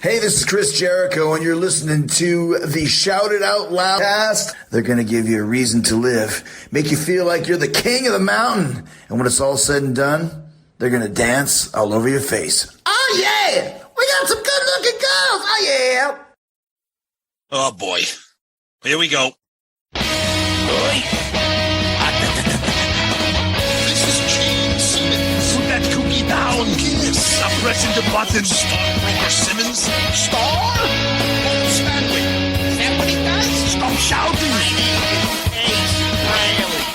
Hey, this is Chris Jericho, and you're listening to the Shout It Out Loudcast. They're going to give you a reason to live, make you feel like you're the king of the mountain, and when it's all said and done, they're going to dance all over your face. Oh, yeah! We got some good-looking girls! Oh, yeah! Oh, boy. Here we go. This is Gene Simmons. Put that cookie down. KISS. Stop pressing the button. Stockbroker Simmons. Star? Paul Stanley. Is that what he does? Stop shouting. My name is Ace Frehley.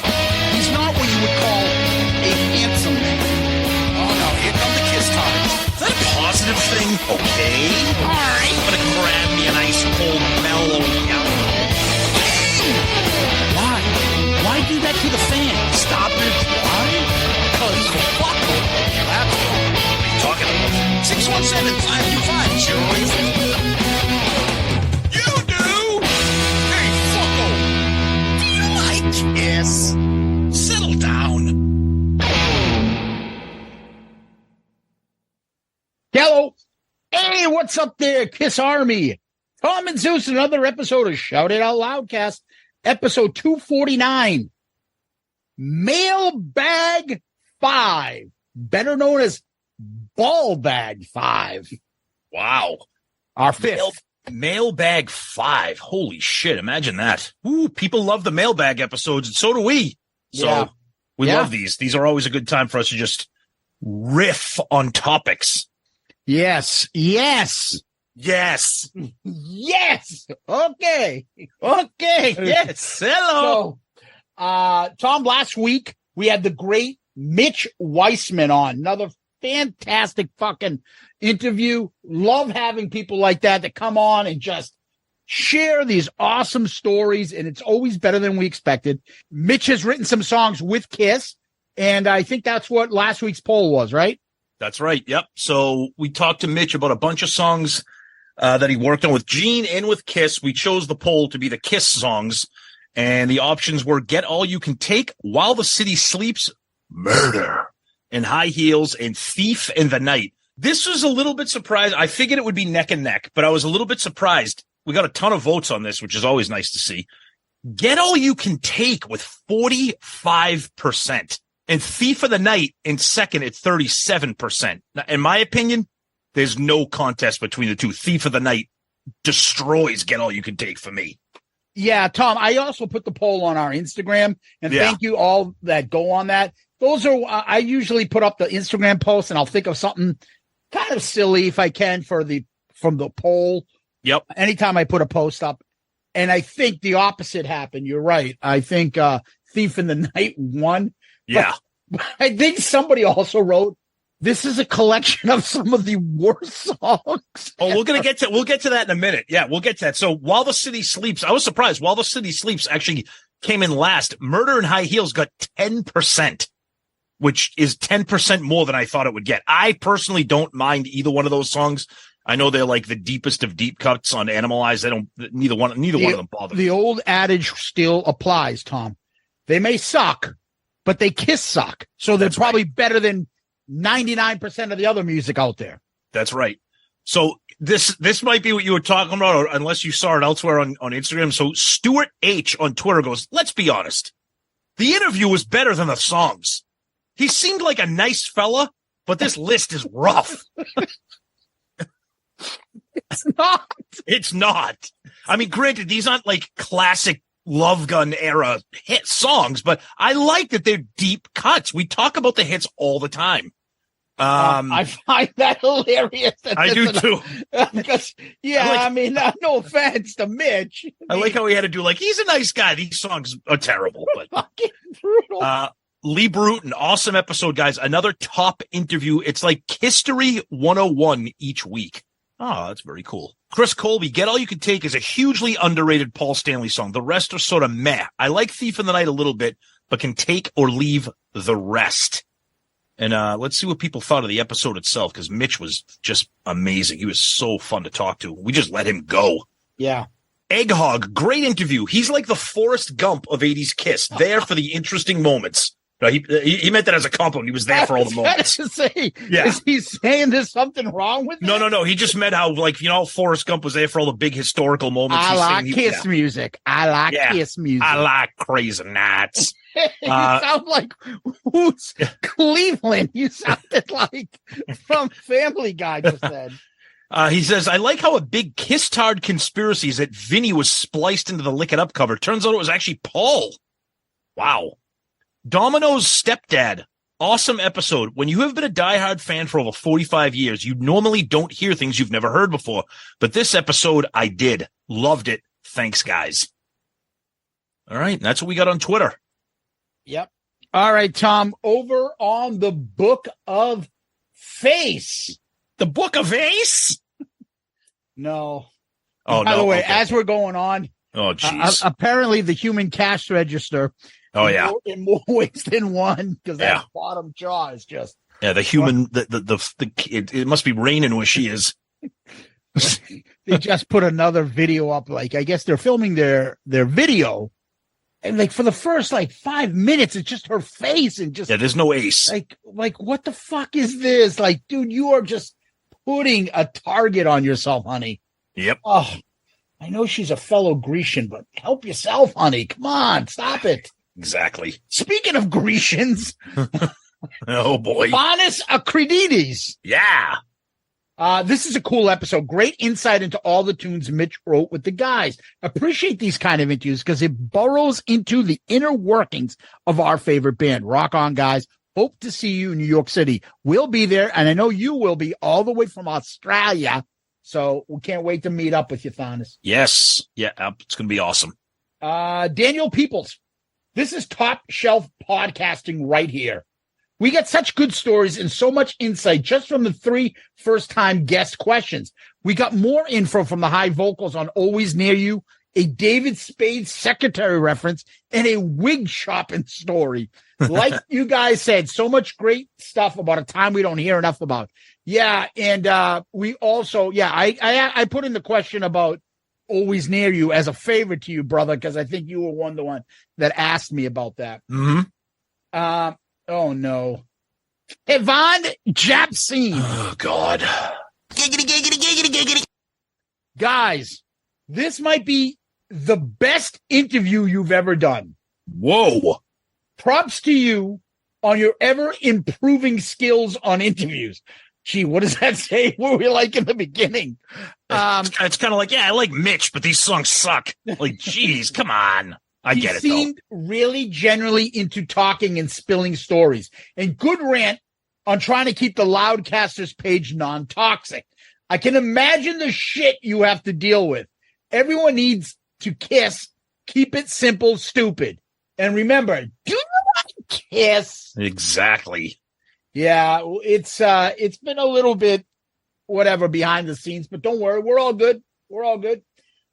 He's not what you would call a handsome man. Oh, no. Here come the KISS times. Is that a positive thing? Okay. All right. I'm going to grab me an ice cold mellow yellow. Why do that to the fan? Stop it. Why? Because fuck them. That's what are you talking about? 617-525-0850. You do? Hey, fucko. Do you like KISS? Settle down. Hello. Hey, what's up there, KISS Army? Tom and Zeus, another episode of Shout It Out Loudcast. Episode 249, Mailbag 5, better known as Ball Bag 5. Wow. Our fifth. Mailbag 5. Holy shit, imagine that. Ooh, people love the mailbag episodes, and so do we. So we love these. These are always a good time for us to just riff on topics. Yes. Yes. Yes. Okay. Yes. Hello. So, Tom, last week we had the great Mitch Weissman on. Another fantastic fucking interview. Love having people like that come on and just share these awesome stories. And it's always better than we expected. Mitch has written some songs with KISS. And I think that's what last week's poll was, right? That's right. Yep. So we talked to Mitch about a bunch of songs that he worked on with Gene and with KISS. We chose the poll to be the KISS songs, and the options were Get All You Can Take, While the City Sleeps, Murder, and High Heels, and Thief in the Night. This was a little bit surprised. I figured it would be neck and neck, but I was a little bit surprised. We got a ton of votes on this, which is always nice to see. Get All You Can Take with 45%, and Thief of the Night in second at 37%. Now, in my opinion, there's no contest between the two. Thief of the Night destroys Get All You Can Take for me. Yeah, Tom, I also put the poll on our Instagram, and thank you all that go on that. Those are, I usually put up the Instagram post, and I'll think of something kind of silly if I can from the poll. Yep. Anytime I put a post up, and I think the opposite happened. You're right. I think Thief in the Night won. Yeah. But I think somebody also wrote, this is a collection of some of the worst songs. Oh, we'll get to that in a minute. Yeah, we'll get to that. So While the City Sleeps, I was surprised. While the City Sleeps actually came in last. Murder and High Heels got 10%, which is 10% more than I thought it would get. I personally don't mind either one of those songs. I know they're like the deepest of deep cuts on Animalize. Neither one of them bother me. The old adage still applies, Tom. They may suck, but they KISS suck. So they're probably better than 99% of the other music out there. That's right. So this might be what you were talking about, or unless you saw it elsewhere on Instagram. So Stuart H on Twitter goes, let's be honest. The interview was better than the songs. He seemed like a nice fella, but this list is rough. It's not. I mean, granted, these aren't like classic Love Gun era hit songs, but I like that they're deep cuts. We talk about the hits all the time. I find that hilarious. I do too. Because, no offense to Mitch. I like how he had to do he's a nice guy. These songs are terrible, but fucking brutal. Lee Brute, an awesome episode, guys. Another top interview. It's like History 101 each week. Oh, that's very cool. Chris Colby, Get All You Can Take is a hugely underrated Paul Stanley song. The rest are sort of meh. I like Thief in the Night a little bit, but can take or leave the rest. And let's see what people thought of the episode itself, because Mitch was just amazing. He was so fun to talk to. We just let him go. Yeah. Egghog, great interview. He's like the Forrest Gump of 80s KISS, there for the interesting moments. No, he meant that as a compliment. He was there for all the moments. To say, yeah. Is he saying there's something wrong with it? No. He just meant how, like, Forrest Gump was there for all the big historical moments. I like Kiss music. I like Kiss music. I like Crazy Nights. You sound like who's Cleveland? You sounded like from Family Guy just said. He says, I like how a big Kiss-tard conspiracy is that Vinny was spliced into the Lick It Up cover. Turns out it was actually Paul. Wow. Domino's Stepdad. Awesome episode. When you have been a diehard fan for over 45 years, you normally don't hear things you've never heard before. But this episode, I did. Loved it. Thanks, guys. All right. That's what we got on Twitter. Yep. All right, Tom. Over on the Book of Face. The Book of Ace? No. Oh, by no. the way, okay. as we're going on, oh, jeez. Apparently the human cash register. Oh, yeah. In more ways than one, because that bottom jaw is just. Yeah, the human, it must be raining where she is. They just put another video up. Like, I guess they're filming their video. And like for the first 5 minutes, it's just her face and just. Yeah, there's no Ace. Like what the fuck is this? Like, dude, you are just putting a target on yourself, honey. Yep. Oh, I know she's a fellow Grecian, but help yourself, honey. Come on, stop it. Exactly. Speaking of Grecians. Oh, boy. Fanis Akridides. Yeah. This is a cool episode. Great insight into all the tunes Mitch wrote with the guys. Appreciate these kind of interviews because it burrows into the inner workings of our favorite band. Rock on, guys. Hope to see you in New York City. We'll be there, and I know you will be all the way from Australia. So we can't wait to meet up with you, Fanis. Yes. Yeah, it's going to be awesome. Daniel Peoples. This is top shelf podcasting right here. We get such good stories and so much insight just from the 3 first-time guest questions. We got more info from the high vocals on Always Near You, a David Spade secretary reference, and a wig shopping story. Like you guys said, so much great stuff about a time we don't hear enough about. Yeah, and we also, I put in the question about Always Near You as a favor to you, brother, because I think you were the one that asked me about that. Mm-hmm. Oh, no. Ivan Japsine. Oh, God. Giggity. Guys, this might be the best interview you've ever done. Whoa. Props to you on your ever-improving skills on interviews. Gee, what does that say? What were we like in the beginning? It's kind of like, I like Mitch, but these songs suck. Like, geez, come on. I get it, though. He seemed really generally into talking and spilling stories. And good rant on trying to keep the Loudcasters page non-toxic. I can imagine the shit you have to deal with. Everyone needs to kiss. Keep it simple, stupid. And remember, do you want to kiss? Exactly. Yeah, it's been a little bit whatever behind the scenes, but don't worry. We're all good.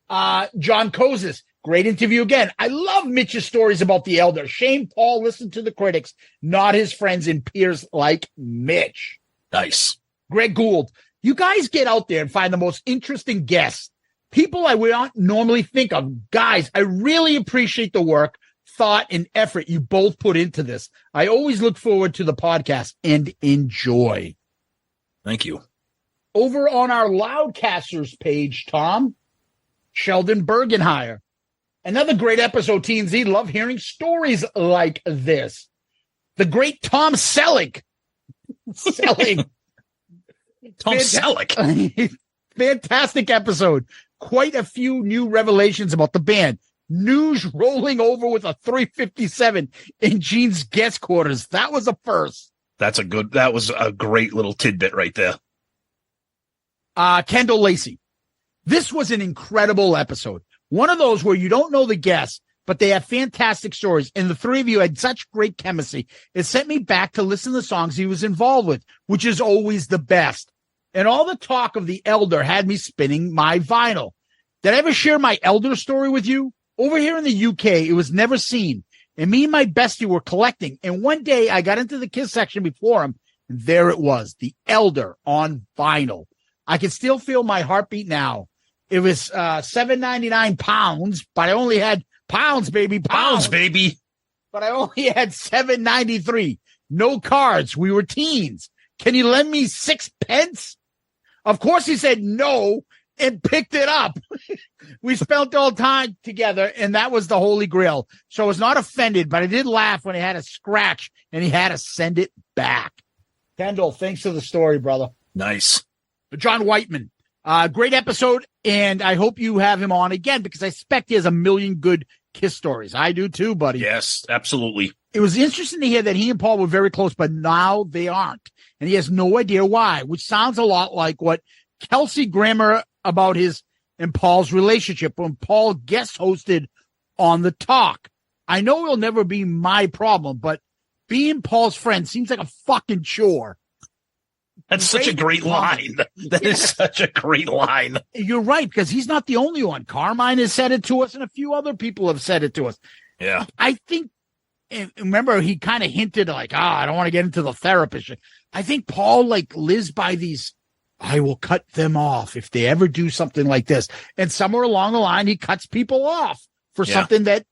John Kozis. Great interview again. I love Mitch's stories about the elder. Shame Paul listened to the critics, not his friends and peers like Mitch. Nice. Greg Gould. You guys get out there and find the most interesting guests. People I would not normally think of. Guys, I really appreciate the work, thought, and effort you both put into this. I always look forward to the podcast and enjoy. Thank you. Over on our Loudcasters page, Tom, Sheldon Bergenheyer. Another great episode, TNZ. Love hearing stories like this. The great Tom Selleck. Tom Selleck. Fantastic episode. Quite a few new revelations about the band. News rolling over with a 357 in Gene's guest quarters. That was a first. That was a great little tidbit right there. Kendall Lacey. This was an incredible episode. One of those where you don't know the guests, but they have fantastic stories. And the three of you had such great chemistry. It sent me back to listen to the songs he was involved with, which is always the best. And all the talk of the elder had me spinning my vinyl. Did I ever share my elder story with you? Over here in the UK, it was never seen. And me and my bestie were collecting. And one day I got into the Kiss section before him. And there it was, the elder on vinyl. I can still feel my heartbeat now. It was £7.99, but I only had pounds, baby. Pounds, baby. but I only had $7.93. No cards. We were teens. Can you lend me 6 pence? Of course he said no and picked it up. We spent all time together, and that was the holy grail. So I was not offended, but I did laugh when he had a scratch and he had to send it back. Kendall, thanks for the story, brother. Nice. John Whiteman, great episode, and I hope you have him on again because I expect he has a million good Kiss stories. I do too, buddy. Yes, absolutely. It was interesting to hear that he and Paul were very close, but now they aren't. And he has no idea why, which sounds a lot like what Kelsey Grammer about his and Paul's relationship when Paul guest hosted on The Talk. I know it'll never be my problem, but being Paul's friend seems like a fucking chore. That's such a great line. That is such a great line. You're right, because he's not the only one. Carmine has said it to us, and a few other people have said it to us. Yeah. I think, remember, he kind of hinted like, I don't want to get into the therapist. I think Paul lives by these, I will cut them off if they ever do something like this. And somewhere along the line, he cuts people off for something that,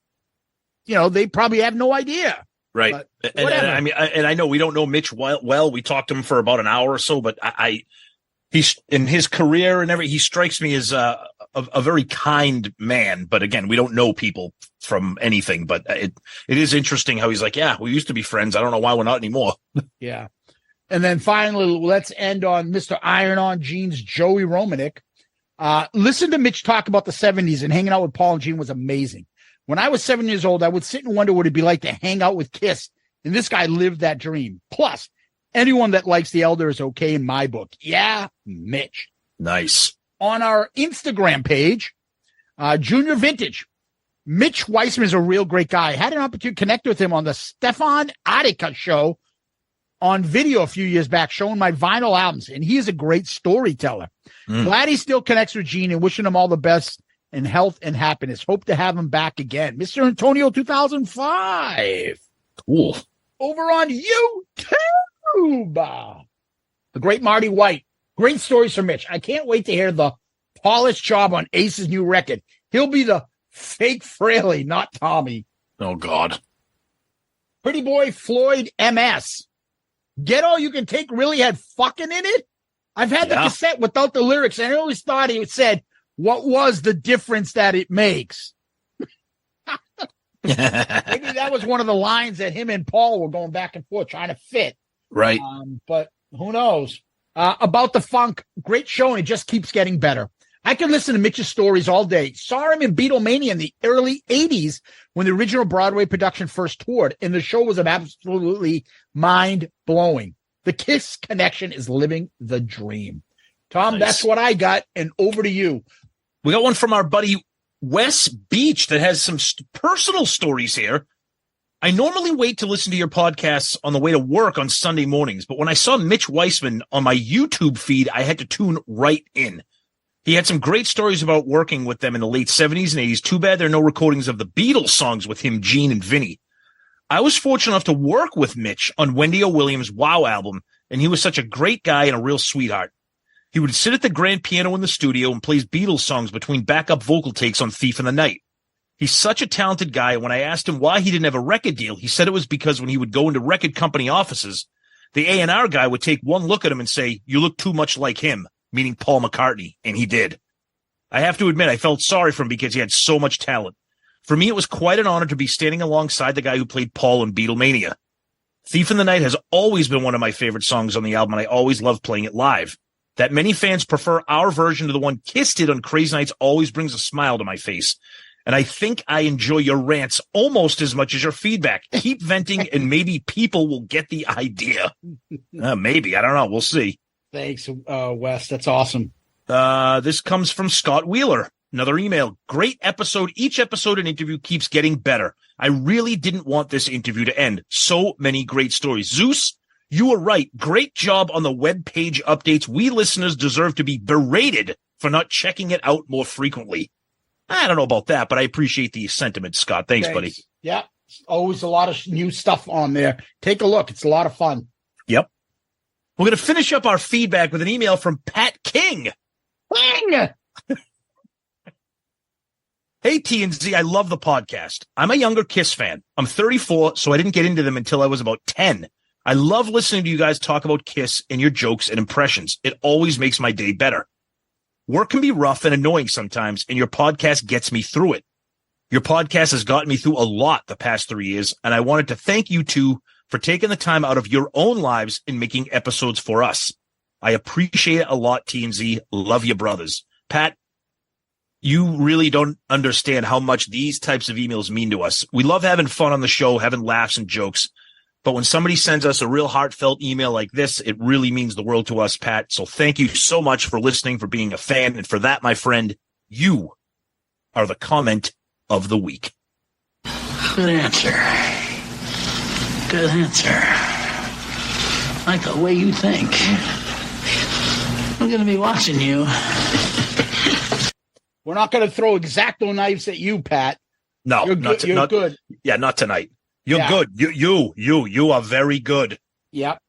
they probably have no idea. Right. And I know we don't know Mitch well. We talked to him for about an hour or so, but he's in his career and he strikes me as a very kind man. But again, we don't know people from anything, but it is interesting how he's like, yeah, we used to be friends. I don't know why we're not anymore. Yeah. And then finally, let's end on Mr. Iron On Gene's Joey Romanek. Listen to Mitch talk about the 70s and hanging out with Paul and Gene was amazing. When I was 7 years old, I would sit and wonder what it'd be like to hang out with Kiss. And this guy lived that dream. Plus, anyone that likes the Elder is okay in my book. Yeah, Mitch. Nice. On our Instagram page, Junior Vintage, Mitch Weissman is a real great guy. I had an opportunity to connect with him on the Stefan Attica show on video a few years back, showing my vinyl albums. And he is a great storyteller. Glad he still connects with Gene and wishing him all the best and health and happiness. Hope to have him back again. Mr. Antonio 2005. Cool. Over on YouTube. The great Marty White. Great stories from Mitch. I can't wait to hear the polished job on Ace's new record. He'll be the fake Frehley, not Tommy. Oh, God. Pretty Boy Floyd MS. Get All You Can Take really had fucking in it? I've had the cassette without the lyrics, and I always thought it said, what was the difference that it makes? Maybe that was one of the lines that him and Paul were going back and forth trying to fit. Right. But who knows? About the funk, great show, and it just keeps getting better. I could listen to Mitch's stories all day. Saw him in Beatlemania in the early 80s when the original Broadway production first toured, and the show was absolutely mind-blowing. The Kiss connection is living the dream. Tom, That's what I got, and over to you. We got one from our buddy Wes Beach that has some personal stories here. I normally wait to listen to your podcasts on the way to work on Sunday mornings, but when I saw Mitch Weissman on my YouTube feed, I had to tune right in. He had some great stories about working with them in the late 70s and 80s. Too bad there are no recordings of the Beatles songs with him, Gene, and Vinny. I was fortunate enough to work with Mitch on Wendy O. Williams' Wow album, and he was such a great guy and a real sweetheart. He would sit at the grand piano in the studio and plays Beatles songs between backup vocal takes on Thief in the Night. He's such a talented guy. When I asked him why he didn't have a record deal, he said it was because when he would go into record company offices, the A&R guy would take one look at him and say, "You look too much like him," meaning Paul McCartney, and he did. I have to admit, I felt sorry for him because he had so much talent. For me, it was quite an honor to be standing alongside the guy who played Paul in Beatlemania. Thief in the Night has always been one of my favorite songs on the album, and I always love playing it live. That many fans prefer our version to the one Kiss did on Crazy Nights always brings a smile to my face. And I think I enjoy your rants almost as much as your feedback. Keep venting, and maybe people will get the idea. Maybe. I don't know. We'll see. Thanks, Wes. That's awesome. This comes from Scott Wheeler. Another email. Great episode. Each episode and interview keeps getting better. I really didn't want this interview to end. So many great stories. Zeus, you were right. Great job on the web page updates. We listeners deserve to be berated for not checking it out more frequently. I don't know about that, but I appreciate the sentiment, Scott. Thanks, buddy. Yeah. Always a lot of new stuff on there. Take a look. It's a lot of fun. Yep. We're going to finish up our feedback with an email from Pat King. King! Hey, TNZ, I love the podcast. I'm a younger KISS fan. I'm 34, so I didn't get into them until I was about 10. I love listening to you guys talk about KISS and your jokes and impressions. It always makes my day better. Work can be rough and annoying sometimes, and your podcast gets me through it. Your podcast has gotten me through a lot the past 3 years, and I wanted to thank you two for taking the time out of your own lives and making episodes for us. I appreciate it a lot, TNZ. Love you, brothers. Pat, you really don't understand how much these types of emails mean to us. We love having fun on the show, having laughs and jokes. But when somebody sends us a real heartfelt email like this, it really means the world to us, Pat. So thank you so much for listening, for being a fan. And for that, my friend, you are the comment of the week. Good answer. Good answer. I like the way you think. I'm going to be watching you. We're not going to throw X-Acto knives at you, Pat. No, you're good. You're good. Yeah, not tonight. You're good. You are very good. Yeah.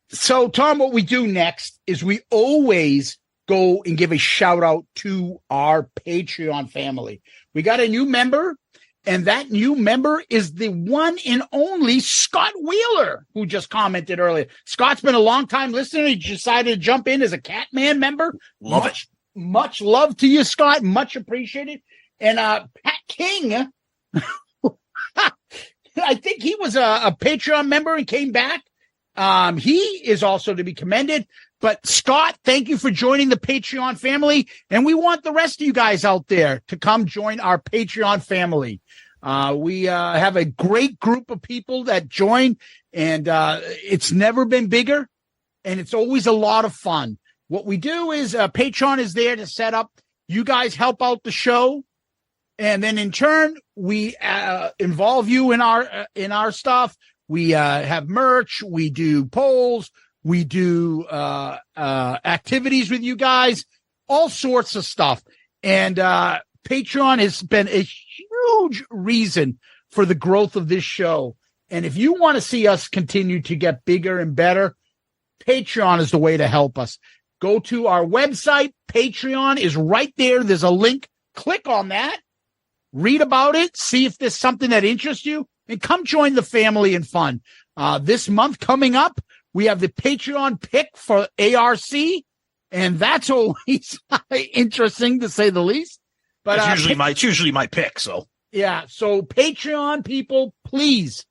So, Tom, what we do next is we always go and give a shout out to our Patreon family. We got a new member, and that new member is the one and only Scott Wheeler, who just commented earlier. Scott's been a long time listener. He decided to jump in as a Catman member. Love it. Much love to you, Scott. Much appreciated. And Pat King, I think he was a Patreon member and came back. He is also to be commended. But Scott, thank you for joining the Patreon family. And we want the rest of you guys out there to come join our Patreon family. We have a great group of people that join, and it's never been bigger, and it's always a lot of fun. What we do is Patreon is there to set up. You guys help out the show, and then in turn we involve you in our stuff. We have merch. We do polls. We do activities with you guys, all sorts of stuff. And Patreon has been a huge reason for the growth of this show. And if you want to see us continue to get bigger and better, Patreon is the way to help us. Go to our website. Patreon is right there. There's a link. Click on that. Read about it. See if there's something that interests you. And come join the family and fun. This month coming up, we have the Patreon pick for ARC. And that's always interesting, to say the least. But it's usually my pick. So yeah. So Patreon people, please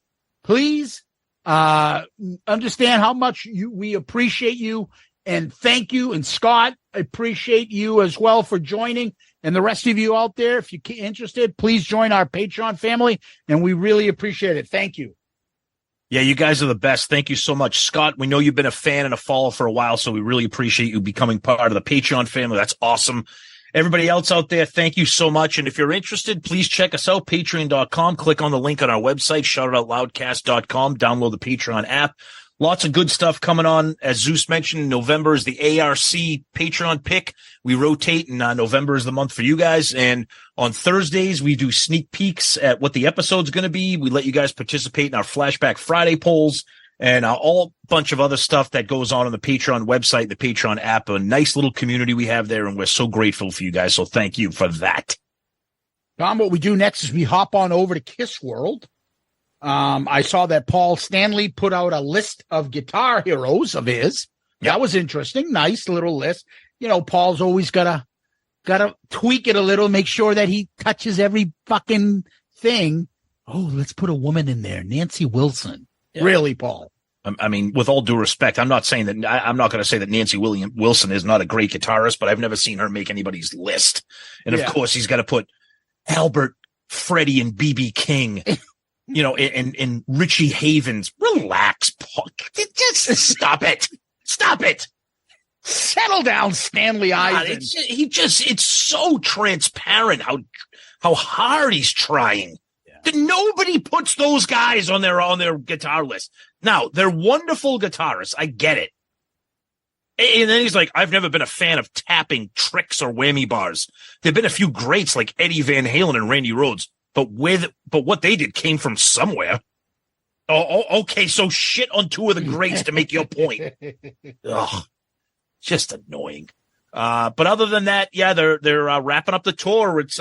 understand how much we appreciate you. And thank you. And Scott, I appreciate you as well for joining. And the rest of you out there, if you're interested, please join our Patreon family. And we really appreciate it. Thank you. Yeah, you guys are the best. Thank you so much. Scott, we know you've been a fan and a follower for a while, so we really appreciate you becoming part of the Patreon family. That's awesome. Everybody else out there, thank you so much. And if you're interested, please check us out, patreon.com. Click on the link on our website, shoutitoutloudcast.com. Download the Patreon app. Lots of good stuff coming on. As Zeus mentioned, November is the ARC Patreon pick. We rotate, and November is the month for you guys. And on Thursdays, we do sneak peeks at what the episode's going to be. We let you guys participate in our Flashback Friday polls and all bunch of other stuff that goes on the Patreon website, the Patreon app. A nice little community we have there, and we're so grateful for you guys. So thank you for that. Tom, what we do next is we hop on over to Kiss World. I saw that Paul Stanley put out a list of guitar heroes of his. Yep. That was interesting. Nice little list. You know, Paul's always gotta tweak it a little, make sure that he touches every fucking thing. Oh, let's put a woman in there. Nancy Wilson. Yeah. Really, Paul? I mean, with all due respect, I'm not saying that I'm not going to say that Nancy Wilson is not a great guitarist, but I've never seen her make anybody's list. And of course, he's got to put Albert, Freddie, and B.B. King. You know, and Richie Havens. Relax, Paul. Just stop it. Stop it. Settle down, Stanley Eisen. It's so transparent how hard he's trying. Yeah. Nobody puts those guys on their guitar list. Now, they're wonderful guitarists. I get it. And then he's like, I've never been a fan of tapping tricks or whammy bars. There've been a few greats like Eddie Van Halen and Randy Rhoads. But what they did came from somewhere. Oh, okay. So shit on two of the greats to make your point. Ugh, just annoying. But other than that, yeah, they're wrapping up the tour. It's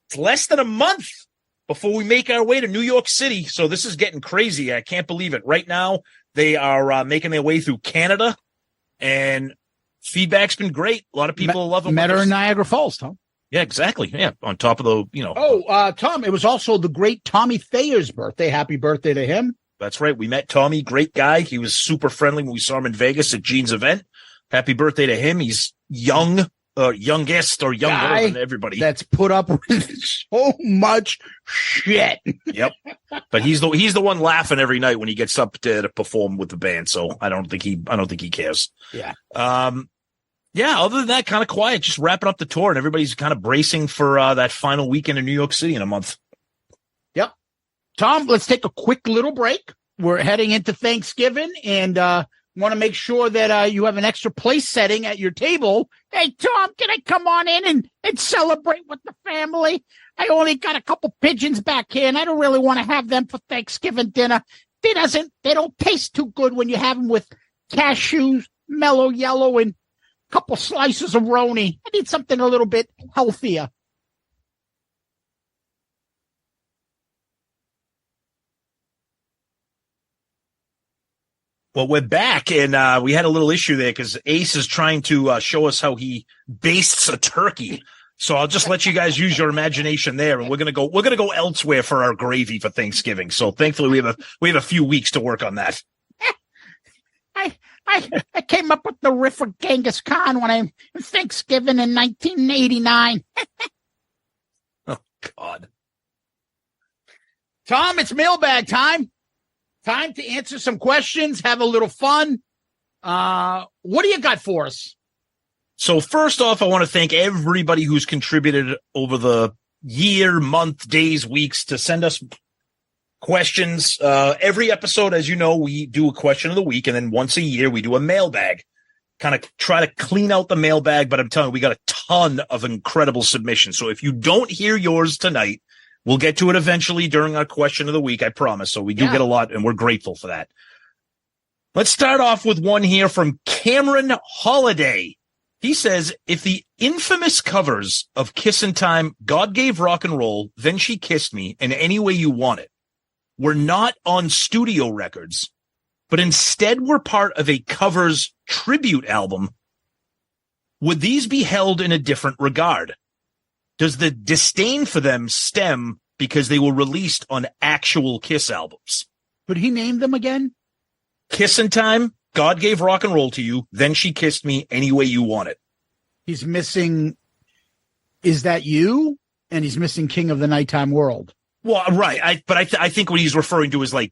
It's less than a month before we make our way to New York City. So this is getting crazy. I can't believe it. Right now, they are making their way through Canada, and feedback's been great. A lot of people love them. Met her in Niagara Falls, Tom. Yeah, exactly. Yeah, on top of the, Tom, it was also the great Tommy Thayer's birthday. Happy birthday to him. That's right. We met Tommy, great guy. He was super friendly when we saw him in Vegas at Gene's event. Happy birthday to him. He's youngest or younger than everybody. That's put up with so much shit. Yep. But he's the one laughing every night when he gets up to perform with the band. So I don't think he cares. Yeah. Yeah. Other than that, kind of quiet, just wrapping up the tour, and everybody's kind of bracing for that final weekend in New York City in a month. Yep. Tom, let's take a quick little break. We're heading into Thanksgiving, and want to make sure that you have an extra place setting at your table. Hey, Tom, can I come on in and celebrate with the family? I only got a couple pigeons back here, and I don't really want to have them for Thanksgiving dinner. They don't taste too good when you have them with cashews, mellow yellow, and a couple slices of roni. I need something a little bit healthier. Well, we're back, and we had a little issue there because Ace is trying to show us how he bastes a turkey. So I'll just let you guys use your imagination there, and we're gonna go elsewhere for our gravy for Thanksgiving. So thankfully, we have a few weeks to work on that. I came up with the riff for Ghengis Khan when I Thanksgiving in 1989. Oh God, Tom, it's mailbag time. Time to answer some questions, have a little fun. What do you got for us? So first off, I want to thank everybody who's contributed over the year, month, days, weeks to send us questions. Every episode, as you know, we do a question of the week, and then once a year we do a mailbag. Kind of try to clean out the mailbag, but I'm telling you, we got a ton of incredible submissions. So if you don't hear yours tonight, we'll get to it eventually during our question of the week, I promise. So we do get a lot, and we're grateful for that. Let's start off with one here from Cameron Holiday. He says, if the infamous covers of Kissin' Time, God Gave Rock and Roll, Then She Kissed Me, and Any Way You Want It were not on studio records, but instead were part of a covers tribute album, would these be held in a different regard? Does the disdain for them stem because they were released on actual Kiss albums? Could he name them again? Kissin' Time, God Gave Rock and Roll to You, Then She Kissed Me, Any Way You Want It. He's missing Is That You? And he's missing King of the Nighttime World. Well, right. I think what he's referring to is like,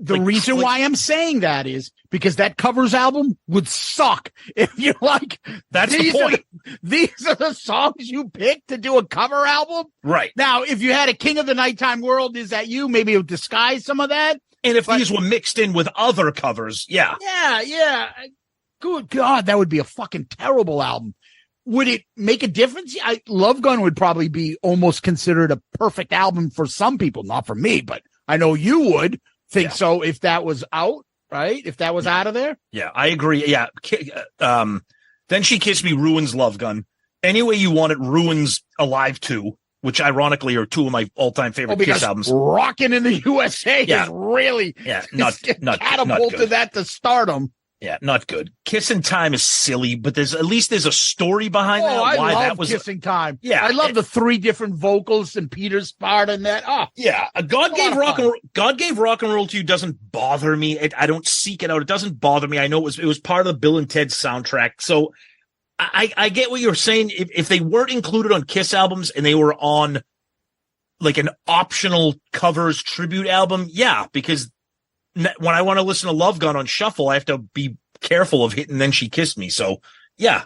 the reason why I'm saying that is because that covers album would suck if you're like, that's the point. These are the songs you picked to do a cover album. Right. Now, if you had a King of the Nighttime World, Is That You? Maybe it would disguise some of that. And if these were mixed in with other covers, yeah. Yeah. Good God, that would be a fucking terrible album. Would it make a difference? Love Gun would probably be almost considered a perfect album for some people, not for me, but I know you would think so if that was out, right? If that was out of there. Yeah, I agree. Yeah. Then She Kissed Me ruins Love Gun. Any Way You Want It ruins Alive 2, which ironically are two of my all-time favorite Kiss albums. Rockin' in the USA is really not catapulted good. that to stardom. Yeah, not good. Kissin' Time is silly, but there's a story behind that. I why love that was Kissing Time. Yeah, I love the three different vocals and Peter's part in that. Oh, yeah. God Gave Rock and Roll to You doesn't bother me. I don't seek it out. It doesn't bother me. I know it was part of the Bill and Ted soundtrack. So I get what you're saying. If they weren't included on Kiss albums and they were on like an optional covers tribute album, yeah, because when I want to listen to Love Gun on shuffle, I have to be careful of hitting Then She Kissed Me. So yeah,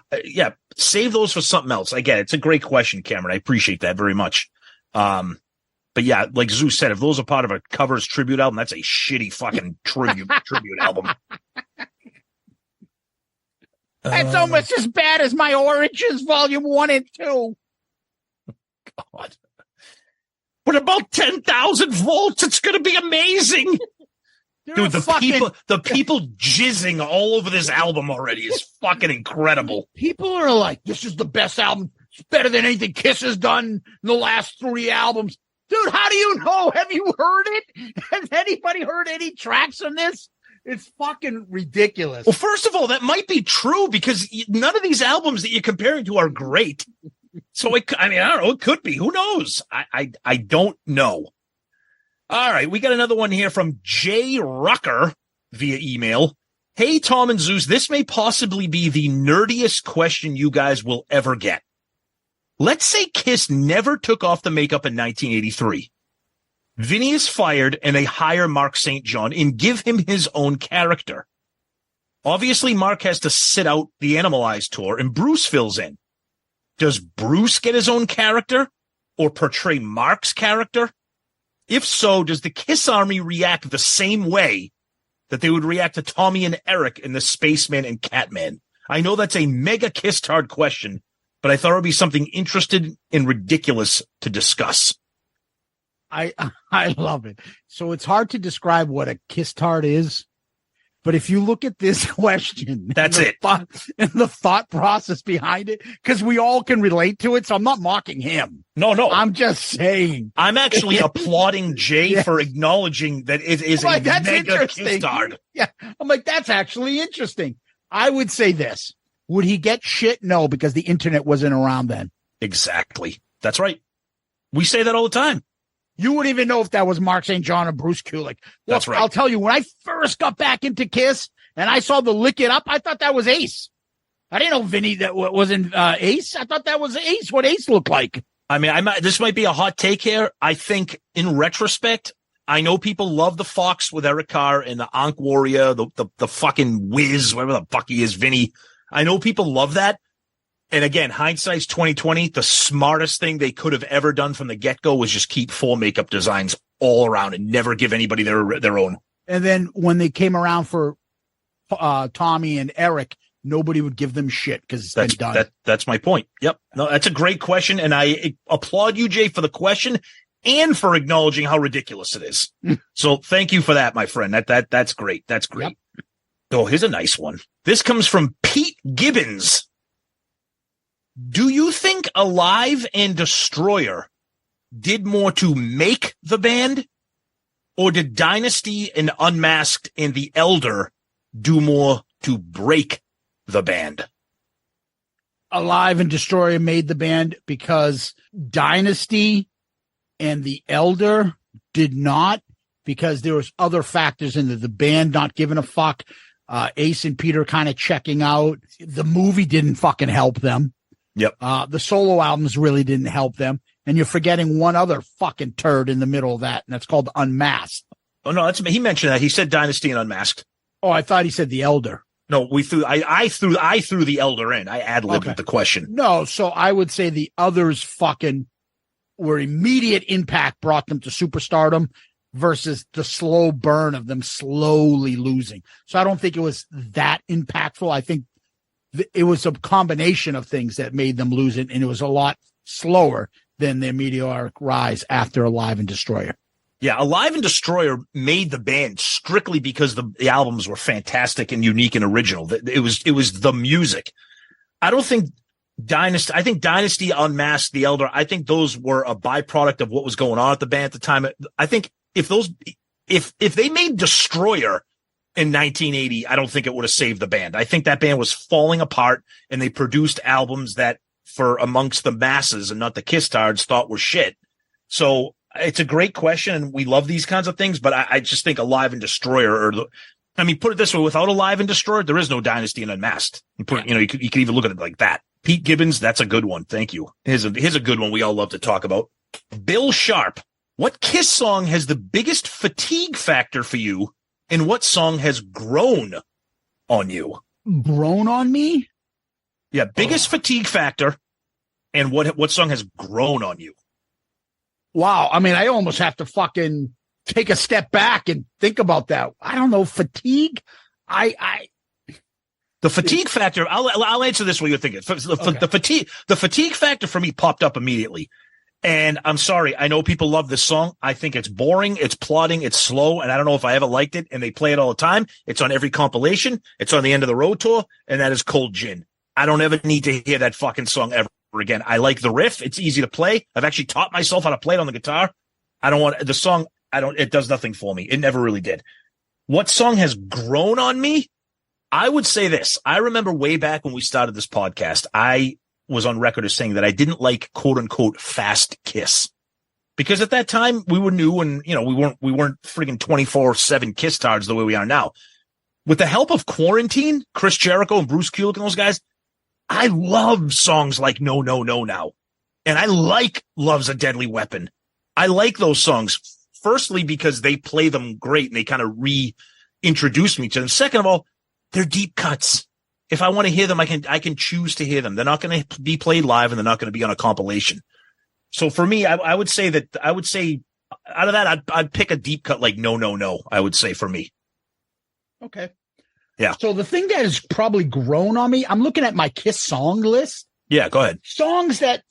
save those for something else. I get it. It's a great question, Cameron. I appreciate that very much. But yeah, like Zeus said, if those are part of a covers tribute album, that's a shitty fucking tribute album. That's almost as bad as my Oranges Volume 1 and 2. God. But about 10,000 volts, it's going to be amazing. Dude, the people jizzing all over this album already is fucking incredible. People are like, this is the best album It's better than anything Kiss has done in the last 3 albums. Dude, how do you know? Have you heard it? Has anybody heard any tracks on this? It's fucking ridiculous. Well, first of all, that might be true because none of these albums that you're comparing to are great. So, I don't know. It could be. Who knows? I don't know. All right. We got another one here from Jay Rucker via email. Hey, Tom and Zeus, this may possibly be the nerdiest question you guys will ever get. Let's say Kiss never took off the makeup in 1983. Vinny is fired and they hire Mark St. John and give him his own character. Obviously, Mark has to sit out the Animalize tour and Bruce fills in. Does Bruce get his own character or portray Mark's character? If so, does the Kiss Army react the same way that they would react to Tommy and Eric in the Spaceman and Catman? I know that's a mega Kiss-tard question, but I thought it would be something interesting and ridiculous to discuss. I love it. So it's hard to describe what a Kiss tart is, but if you look at this question, that's it. And the thought process behind it, because we all can relate to it. So I'm not mocking him. No. I'm just saying. I'm actually applauding Jay for acknowledging that it is a mega Kiss tart. Yeah. I'm like, that's actually interesting. I would say this. Would he get shit? No, because the internet wasn't around then. Exactly. That's right. We say that all the time. You wouldn't even know if that was Mark St. John or Bruce Kulick. Look, that's right. I'll tell you, when I first got back into Kiss and I saw the Lick It Up, I thought that was Ace. I didn't know Vinny that wasn't Ace. I thought that was Ace, what Ace looked like. I mean, this might be a hot take here. I think in retrospect, I know people love the Fox with Eric Carr and the Ankh Warrior, the fucking Whiz, whatever the fuck he is, Vinny. I know people love that. And again, hindsight's 2020. The smartest thing they could have ever done from the get-go was just keep 4 makeup designs all around and never give anybody their own. And then when they came around for Tommy and Eric, nobody would give them shit because it's been done. That's my point. Yep. No, that's a great question. And I applaud you, Jay, for the question and for acknowledging how ridiculous it is. So thank you for that, my friend. That's great. That's great. Yep. Oh, here's a nice one. This comes from Pete Gibbons. Do you think Alive and Destroyer did more to make the band, or did Dynasty and Unmasked and The Elder do more to break the band? Alive and Destroyer made the band because Dynasty and The Elder did not, because there was other factors in the band not giving a fuck. Ace and Peter kind of checking out. The movie didn't fucking help them. Yep. The solo albums really didn't help them. And you're forgetting one other fucking turd in the middle of that, and that's called Unmasked. Oh, no, he mentioned that. He said Dynasty and Unmasked. Oh, I thought he said The Elder. No, I threw The Elder in. I ad-libbed with the question. No, so I would say the others fucking were immediate impact brought them to superstardom versus the slow burn of them slowly losing. So I don't think it was that impactful. I think it was a combination of things that made them lose it, and it was a lot slower than their meteoric rise after Alive and Destroyer. Yeah, Alive and Destroyer made the band strictly because the albums were fantastic and unique and original. It was the music. I don't think Dynasty. I think Dynasty, Unmasked, The Elder. I think those were a byproduct of what was going on at the band at the time. I think if they made Destroyer in 1980, I don't think it would have saved the band. I think that band was falling apart, and they produced albums that, for amongst the masses and not the Kiss-tards, thought were shit. So it's a great question, and we love these kinds of things, but I just think Alive and Destroyer put it this way, without Alive and Destroyer, there is no Dynasty and Unmasked. You could even look at it like that. Pete Gibbons, that's a good one. Thank you. Here's a good one we all love to talk about. Bill Sharp, what Kiss song has the biggest fatigue factor for you, and what song has grown on you? Grown on me? Yeah, biggest fatigue factor, and what song has grown on you? Wow. I mean, I almost have to fucking take a step back and think about that. I don't know. Fatigue? The fatigue factor, I'll answer this while you're thinking. The fatigue factor for me popped up immediately. And I'm sorry, I know people love this song. I think it's boring, it's plodding, it's slow, and I don't know if I ever liked it, and they play it all the time. It's on every compilation. It's on the End of the Road tour, and that is Cold Gin. I don't ever need to hear that fucking song ever again. I like the riff. It's easy to play. I've actually taught myself how to play it on the guitar. I don't want the song. It does nothing for me. It never really did. What song has grown on me? I would say this. I remember way back when we started this podcast, I was on record as saying that I didn't like quote unquote fast Kiss. Because at that time we were new and, you know, we weren't friggin' 24/7 Kiss tards the way we are now. With the help of Quarantine, Chris Jericho and Bruce Kulick and those guys, I love songs like No, No, No now. And I like Love's a Deadly Weapon. I like those songs. Firstly, because they play them great and they kind of reintroduce me to them. Second of all, they're deep cuts. If I want to hear them, I can choose to hear them. They're not going to be played live and they're not going to be on a compilation. So for me, I would say out of that, I'd pick a deep cut like No, No, No, I would say for me. Okay. Yeah. So the thing that has probably grown on me, I'm looking at my Kiss song list. Yeah, go ahead. Songs that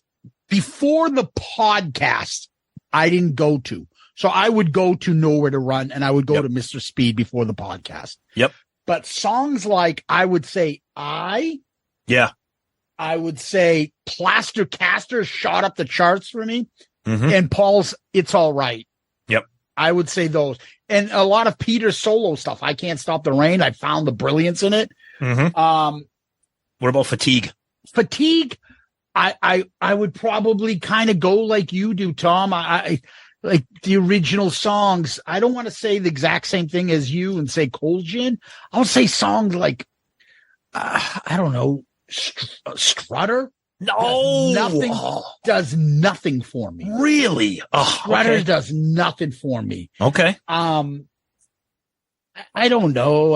before the podcast, I didn't go to. So I would go to Nowhere to Run and I would go to Mr. Speed before the podcast. Yep. But songs like I would say I would say Plaster Caster shot up the charts for me. Mm-hmm. And Paul's It's All Right. Yep. I would say those. And a lot of Peter's solo stuff. I Can't Stop the Rain. I found the brilliance in it. Mm-hmm. What about Fatigue? Fatigue, I would probably kind of go like you do, Tom. I like the original songs. I don't want to say the exact same thing as you and say Cold Gin. I'll say songs like, I don't know, Strutter. No, does nothing for me. Really? Oh, Strutter does nothing for me. Okay. I don't know.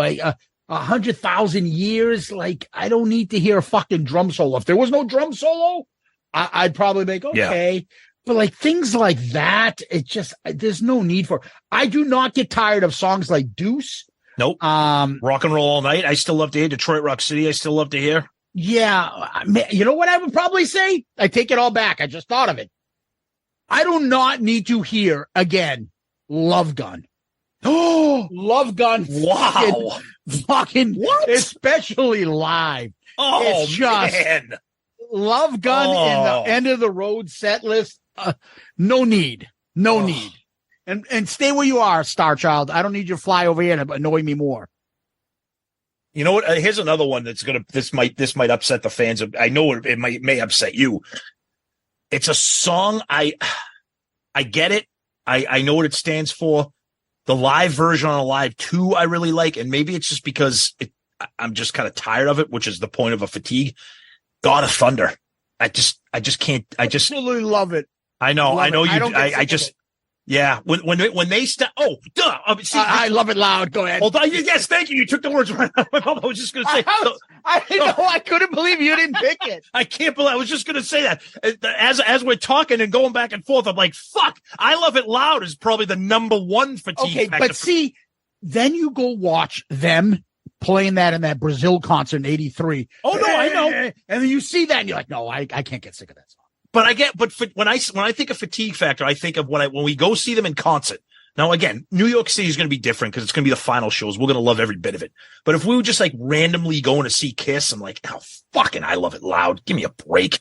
100,000 years. Like, I don't need to hear a fucking drum solo. If there was no drum solo, I'd probably make okay. Yeah. But like things like that, it just, there's no need for. I do not get tired of songs like Deuce. Nope. Rock and Roll All Night. I still love to hear. Detroit Rock City. I still love to hear. Yeah. You know what I would probably say? I take it all back. I just thought of it. I do not need to hear again Love Gun. Oh, Love Gun. Wow. Fucking what? Especially live. Oh, it's just man. Love Gun in the end of the road set list. No need. No need. And stay where you are, Star Child. I don't need you to fly over here and annoy me more. You know what? Here's another one that's this might upset the fans. I know it may upset you. It's a song. I get it. I know what it stands for. The live version on Alive 2 I really like, and maybe it's just because I'm just kind of tired of it, which is the point of a Fatigue. God of Thunder. I just can't. I just absolutely love it. I know. I know you. I just. Yeah, when they start. Oh, duh! I love it loud. Go ahead. Well, yes, thank you. You took the words right out of my mouth. I was just going to say. I couldn't believe you didn't pick it. I can't believe. I was just going to say that as we're talking and going back and forth. I'm like, fuck! I Love It Loud is probably the number one Fatigue. Okay, but see, then you go watch them playing that in that Brazil concert in '83. Oh no, I know. And then you see that and you're like, no, I can't get sick of that song. But when I think of Fatigue Factor, I think of when we go see them in concert. Now, again, New York City is going to be different because it's going to be the final shows. We're going to love every bit of it. But if we were just like randomly going to see Kiss, I'm like, oh, fucking, I Love It Loud. Give me a break.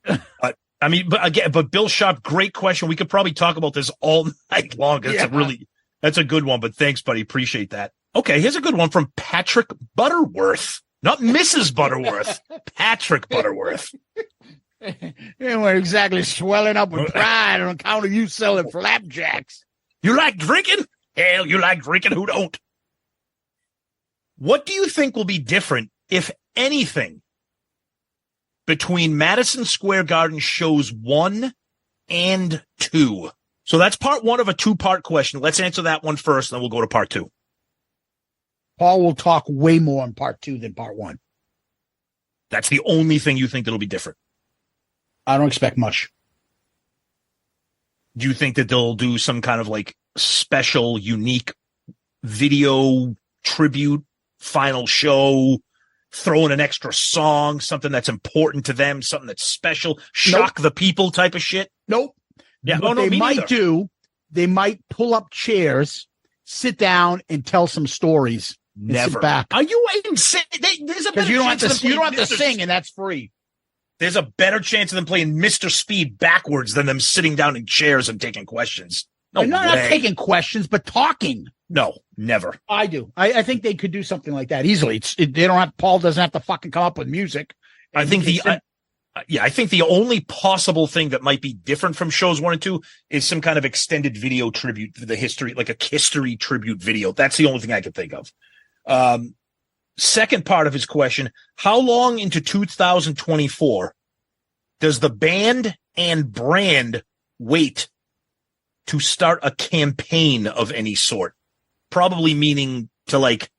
But Bill Sharp, great question. We could probably talk about this all night long. That's a good one. But thanks, buddy. Appreciate that. Okay, here's a good one from Patrick Butterworth, not Mrs. Butterworth. Patrick Butterworth. You weren't exactly swelling up with pride on account of you selling flapjacks. You like drinking? Hell, you like drinking. Who don't? What do you think will be different, if anything, between Madison Square Garden shows 1 and 2? So that's part 1 of a 2-part question. Let's answer that one first, and then we'll go to part 2. Paul will talk way more on part 2 than part 1. That's the only thing you think that'll be different. I don't expect much. Do you think that they'll do some kind of like special, unique video tribute, final show, throw in an extra song, something that's important to them, something that's special, shock the people type of shit? Nope. Yeah, what they might do, they might pull up chairs, sit down, and tell some stories. Never. Sit back. Are you insane? There's a because you don't have to sing, and that's free. There's a better chance of them playing Mr. Speed backwards than them sitting down in chairs and taking questions. No, not taking questions, but talking. No, never. I do. I think they could do something like that easily. They don't have, Paul doesn't have to fucking come up with music. I think I think the only possible thing that might be different from shows 1 and 2 is some kind of extended video tribute to the history, like a history tribute video. That's the only thing I could think of. Second part of his question, how long into 2024 does the band and brand wait to start a campaign of any sort? Probably meaning to like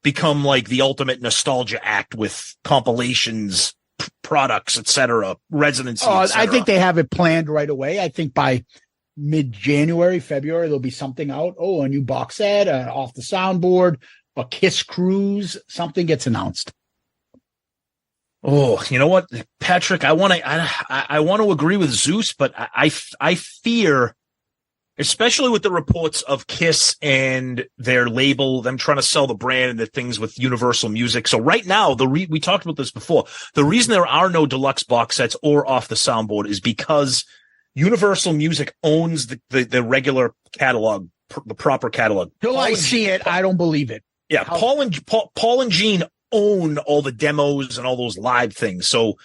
become like the ultimate nostalgia act with compilations, products, etc., residency. I think they have it planned right away. I think by mid-January, February, there'll be something out. Oh, a new box set, off the soundboard, a KISS cruise, something gets announced. Oh, you know what, Patrick? I want to agree with Zeus, but I fear, especially with the reports of KISS and their label, them trying to sell the brand and the things with Universal Music. So right now, we talked about this before. The reason there are no deluxe box sets or off the soundboard is because Universal Music owns the regular catalog, the proper catalog. Till I see it, I don't believe it. Yeah, Paul and Gene own all the demos and all those live things. So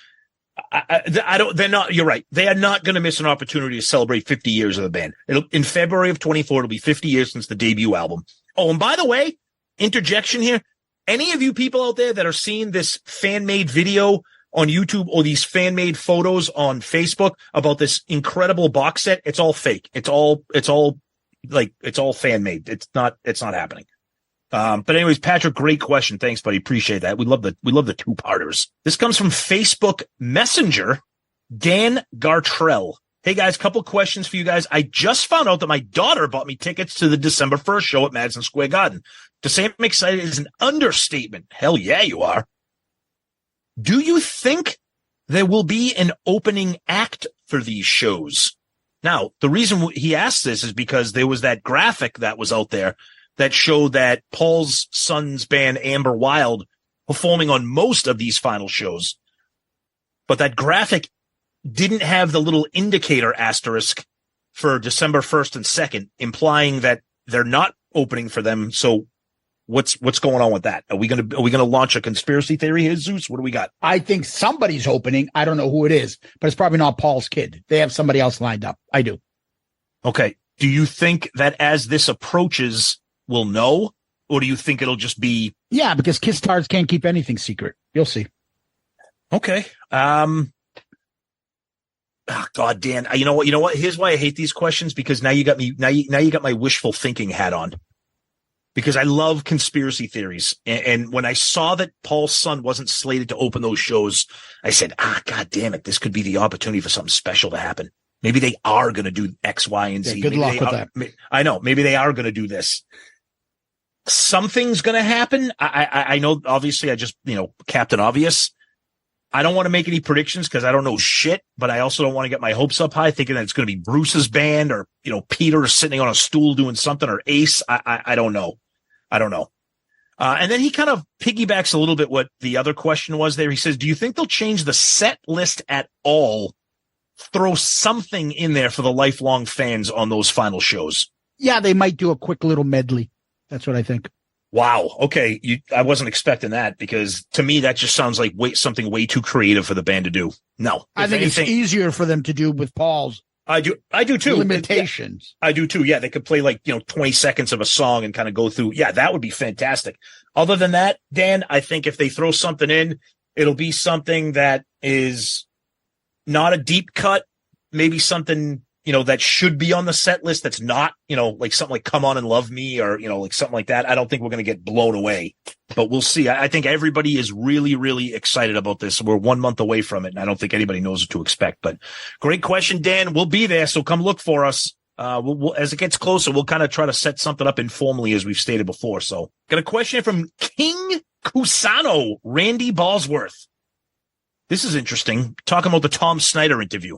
I don't. They're not. You're right. They are not going to miss an opportunity to celebrate 50 years of the band. In February of 24, it'll be 50 years since the debut album. Oh, and by the way, interjection here. Any of you people out there that are seeing this fan-made video on YouTube or these fan-made photos on Facebook about this incredible box set, it's all fake. It's all fan-made. It's not happening. But anyways, Patrick, great question. Thanks, buddy. Appreciate that. We love the two-parters. This comes from Facebook Messenger, Dan Gartrell. Hey guys, couple questions for you guys. I just found out that my daughter bought me tickets to the December 1st show at Madison Square Garden. To say I'm excited is an understatement. Hell yeah, you are. Do you think there will be an opening act for these shows? Now, the reason he asked this is because there was that graphic that was out there that showed that Paul's son's band, Amber Wild, performing on most of these final shows. But that graphic didn't have the little indicator asterisk for December 1st and 2nd, implying that they're not opening for them. So what's going on with that? Are we going to launch a conspiracy theory here, Zeus? What do we got? I think somebody's opening. I don't know who it is, but it's probably not Paul's kid. They have somebody else lined up. I do. Okay. Do you think that as this approaches, we'll know, or do you think it'll just be? Yeah, because KISS stars can't keep anything secret. You'll see. Okay. Oh, God, Dan. You know what? Here's why I hate these questions, because now you got me. Now you got my wishful thinking hat on, because I love conspiracy theories. And when I saw that Paul's son wasn't slated to open those shows, I said, God damn it, this could be the opportunity for something special to happen. Maybe they are going to do X, Y, and Z. Yeah, good luck with that. I know. Maybe they are going to do this. Something's going to happen. I know, obviously, Captain Obvious. I don't want to make any predictions because I don't know shit, but I also don't want to get my hopes up high thinking that it's going to be Bruce's band or, Peter sitting on a stool doing something, or Ace. I don't know. And then he kind of piggybacks a little bit what the other question was there. He says, do you think they'll change the set list at all? Throw something in there for the lifelong fans on those final shows? Yeah, they might do a quick little medley. That's what I think. Wow. Okay. I wasn't expecting that, because to me, that just sounds like something way too creative for the band to do. No. I think it's easier for them to do with Paul's. I do too. Limitations. I do too. Yeah. They could play 20 seconds of a song and kind of go through. Yeah. That would be fantastic. Other than that, Dan, I think if they throw something in, it'll be something that is not a deep cut, maybe something, that should be on the set list that's not, like something like Come On and Love Me, or, like something like that. I don't think we're going to get blown away, but we'll see. I think everybody is really, really excited about this. We're 1 month away from it, and I don't think anybody knows what to expect. But great question, Dan. We'll be there, so come look for us. We'll, as it gets closer, we'll kind of try to set something up informally, as we've stated before. So got a question from King Cusano, Randy Bosworth. This is interesting. Talking about the Tom Snyder interview.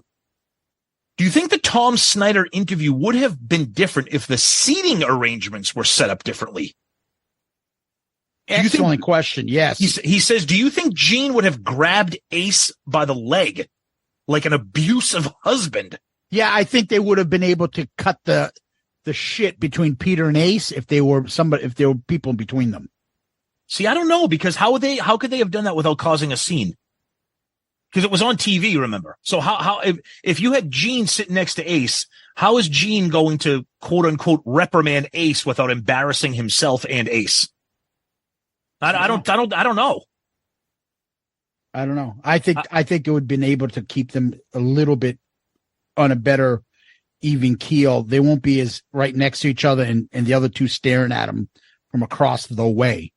Do you think the Tom Snyder interview would have been different if the seating arrangements were set up differently? Excellent question. Yes. He says, do you think Gene would have grabbed Ace by the leg like an abusive husband? Yeah, I think they would have been able to cut the shit between Peter and Ace if there were people between them. See, I don't know, because how could they have done that without causing a scene? Because it was on TV, remember? So how if you had Gene sitting next to Ace, how is Gene going to quote unquote reprimand Ace without embarrassing himself and Ace? I don't know. I don't know. I think it would have been able to keep them a little bit on a better even keel. They won't be as right next to each other and the other two staring at them from across the way.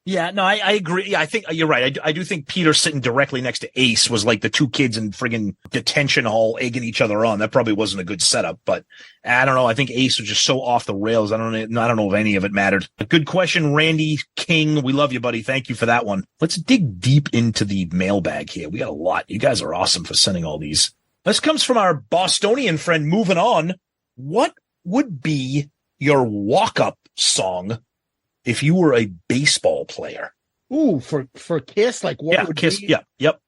Yeah, no, I agree. Yeah, I think you're right. I do think Peter sitting directly next to Ace was like the two kids in friggin' detention hall egging each other on. That probably wasn't a good setup, but I don't know. I think Ace was just so off the rails. I don't know if any of it mattered. A good question, Randy King. We love you, buddy. Thank you for that one. Let's dig deep into the mailbag here. We got a lot. You guys are awesome for sending all these. This comes from our Bostonian friend. Moving on. What would be your walk-up song if you were a baseball player? Ooh, for KISS, like what would KISS, be? yeah, yep.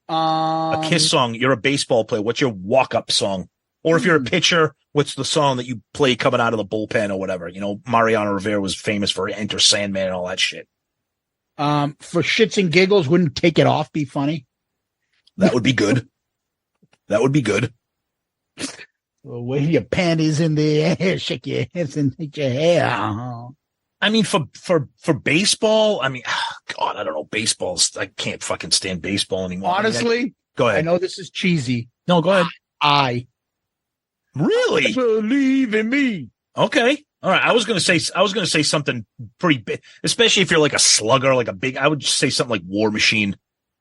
A KISS song. You're a baseball player. What's your walk-up song? Or if you're a pitcher, what's the song that you play coming out of the bullpen or whatever? You know, Mariano Rivera was famous for Enter Sandman and all that shit. For shits and giggles, wouldn't Take It Off be funny? That would be good. That would be good. Well, wave your panties in the air, shake your hips and take your hair. I mean, for baseball, I mean, God, I don't know. Baseball's, I can't fucking stand baseball anymore. Honestly, go ahead. I know this is cheesy. No, go ahead. Really believe in me. Okay. All right. I was going to say something pretty big, especially if you're like a slugger, like a big, I would just say something like War Machine.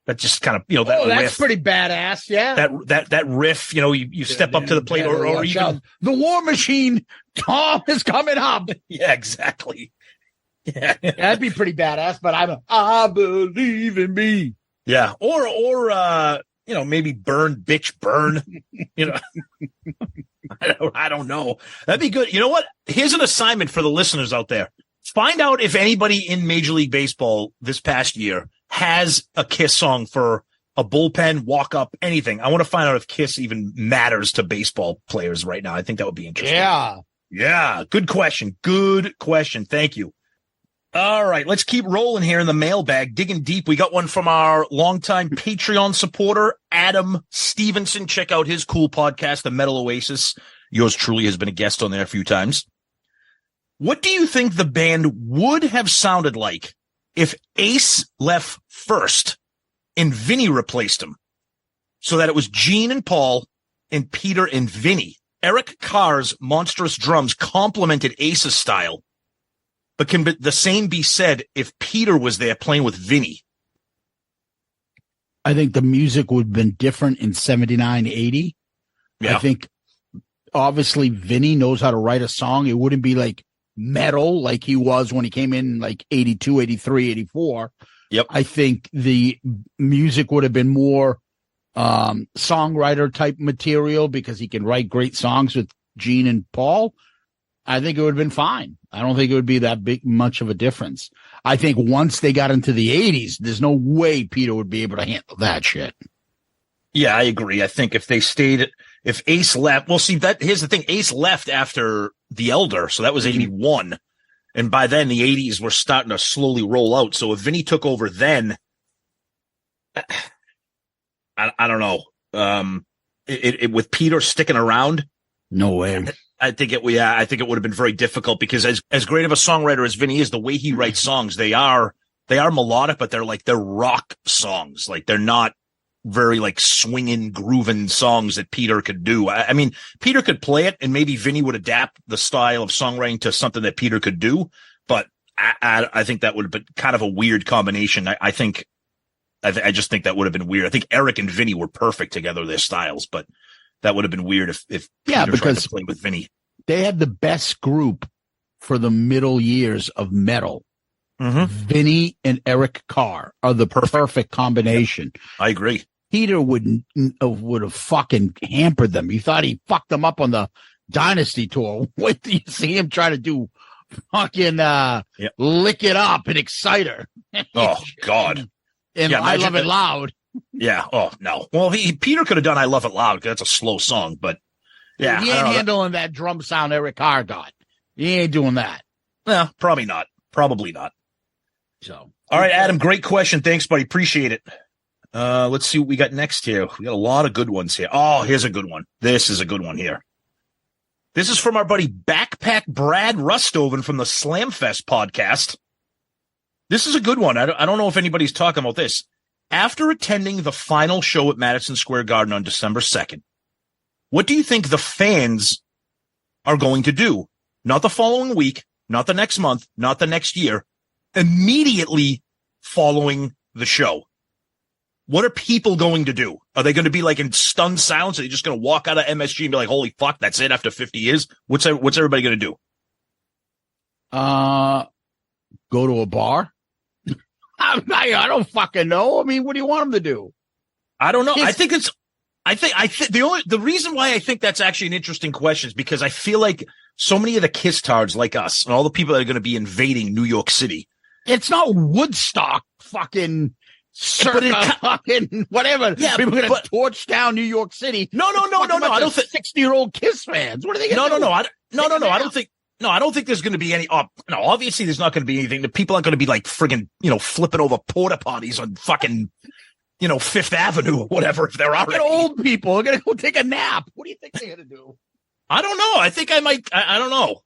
That just kind of, you know, that that's riff. pretty badass. Yeah. That riff, you know, you step up to the plate or even the War Machine. Tom is coming up. Yeah, exactly. Yeah. That'd be pretty badass, but I believe in me. Yeah. Or, you know, maybe Burn, Bitch, Burn, you know, I don't know. That'd be good. You know what? Here's an assignment for the listeners out there. Find out if anybody in Major League Baseball this past year has a KISS song for a bullpen, walk up, anything. I want to find out if KISS even matters to baseball players right now. I think that would be interesting. Yeah. Good question. Thank you. All right. Let's keep rolling here in the mailbag, digging deep. We got one from our longtime Patreon supporter, Adam Stevenson. Check out his cool podcast, The Metal Oasis. Yours truly has been a guest on there a few times. What do you think the band would have sounded like if Ace left first and Vinny replaced him, so that it was Gene and Paul and Peter and Vinny? Eric Carr's monstrous drums complemented Ace's style, but can the same be said if Peter was there playing with Vinny? I think the music would have been different in 79, 80. Yeah. I think obviously Vinny knows how to write a song. It wouldn't be like metal like he was when he came in like 82, 83, 84. Yep. I think the music would have been more songwriter type material because he can write great songs with Gene and Paul. I think it would have been fine. I don't think it would be that much of a difference. I think once they got into the 80s, there's no way Peter would be able to handle that shit. Yeah, I agree. I think if Ace left, well, see, here's the thing. Ace left after The Elder, so that was 81. And by then, the 80s were starting to slowly roll out. So if Vinny took over then, I don't know. With Peter sticking around, no way. I think it would have been very difficult because as great of a songwriter as Vinny is, the way he writes songs, they are melodic, but they're rock songs. Like they're not very like swinging, grooving songs that Peter could do. I mean, Peter could play it and maybe Vinny would adapt the style of songwriting to something that Peter could do. But I think that would have been kind of a weird combination. I just think that would have been weird. I think Eric and Vinny were perfect together, their styles, but that would have been weird if Peter tried to play with Vinny. They had the best group for the middle years of metal. Mm-hmm. Vinny and Eric Carr are the perfect combination. Yep. I agree. Peter would have fucking hampered them. You thought he fucked them up on the Dynasty tour. Wait till you see him try to do fucking Lick It Up and Exciter. Oh, God. And I Love It Loud. Yeah. Oh, no. Well, Peter could have done I Love It Loud because that's a slow song, but yeah. He ain't handling that drum sound Eric Carr got. He ain't doing that. Yeah, probably not. Probably not. So, all right, Adam, great question. Thanks, buddy. Appreciate it. Let's see what we got next here. We got a lot of good ones here. Oh, here's a good one. This is a good one here. This is from our buddy Backpack Brad Rustoven from the Slamfest podcast. This is a good one. I don't know if anybody's talking about this. After attending the final show at Madison Square Garden on December 2nd, what do you think the fans are going to do? Not the following week, not the next month, not the next year, immediately following the show. What are people going to do? Are they going to be like in stunned silence? Are they just going to walk out of MSG and be like, holy fuck, that's it after 50 years? What's everybody going to do? Go to a bar? I don't fucking know. I mean, what do you want them to do? I don't know. I think the reason why I think that's actually an interesting question is because I feel like so many of the Kiss tards like us and all the people that are going to be invading New York City. It's not Woodstock fucking circa fucking whatever. Yeah, people are going to torch down New York City. No. I don't think 60-year-old Kiss fans. What are they going to do? No. I don't think there's going to be any. No, obviously there's not going to be anything. The people aren't going to be like friggin', flipping over porta potties on fucking, Fifth Avenue or whatever. If they're already old people are going to go take a nap. What do you think they're going to do? I don't know. I think I might. I don't know.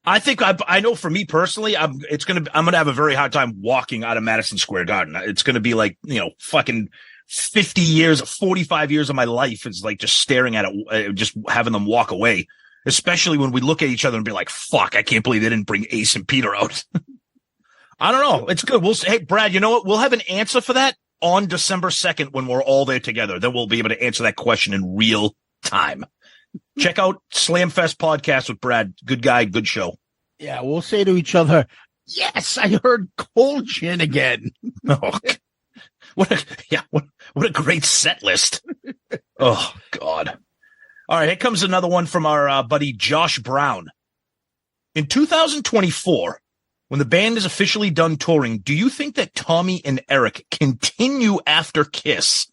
I know for me personally, I'm going to have a very hard time walking out of Madison Square Garden. It's going to be like, fucking 50 years, 45 years of my life is like just staring at it, just having them walk away, especially when we look at each other and be like, fuck, I can't believe they didn't bring Ace and Peter out. I don't know. It's good. Hey, Brad, you know what? We'll have an answer for that on December 2nd when we're all there together. Then we'll be able to answer that question in real time. Check out Slamfest podcast with Brad. Good guy, good show. Yeah, we'll say to each other, yes, I heard Cold Chin again. Oh, what a great set list. Oh, God. All right, here comes another one from our buddy Josh Brown. In 2024, when the band is officially done touring, do you think that Tommy and Eric continue after KISS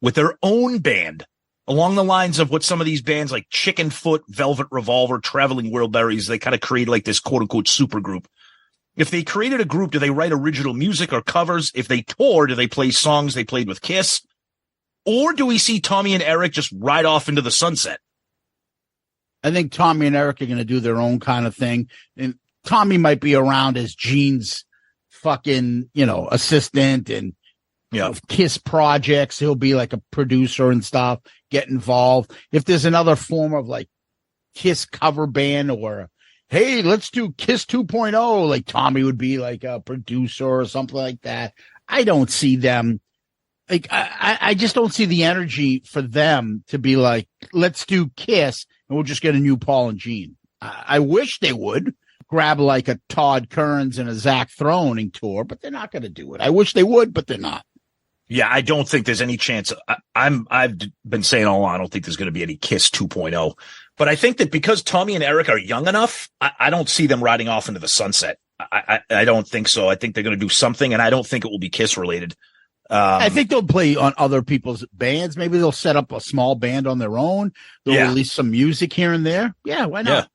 with their own band along the lines of what some of these bands like Chicken Foot, Velvet Revolver, Traveling Wilburys, they kind of create like this quote-unquote super group? If they created a group, do they write original music or covers? If they tour, do they play songs they played with KISS? Or do we see Tommy and Eric just ride off into the sunset? I think Tommy and Eric are going to do their own kind of thing. And Tommy might be around as Gene's fucking, assistant and KISS projects. He'll be like a producer and stuff, get involved. If there's another form of like KISS cover band or hey, let's do KISS 2.0. Like Tommy would be like a producer or something like that. I don't see them. Like, I just don't see the energy for them to be like, let's do KISS and we'll just get a new Paul and Gene. I wish they would grab like a Todd Kearns and a Zach Throning tour, but they're not going to do it. I wish they would, but they're not. Yeah, I don't think there's any chance. I've been saying all along, I don't think there's going to be any KISS 2.0. But I think that because Tommy and Eric are young enough, I don't see them riding off into the sunset. I don't think so. I think they're going to do something, and I don't think it will be KISS related. I think they'll play on other people's bands. Maybe they'll set up a small band on their own. They'll release some music here and there. Yeah, why not? Yeah.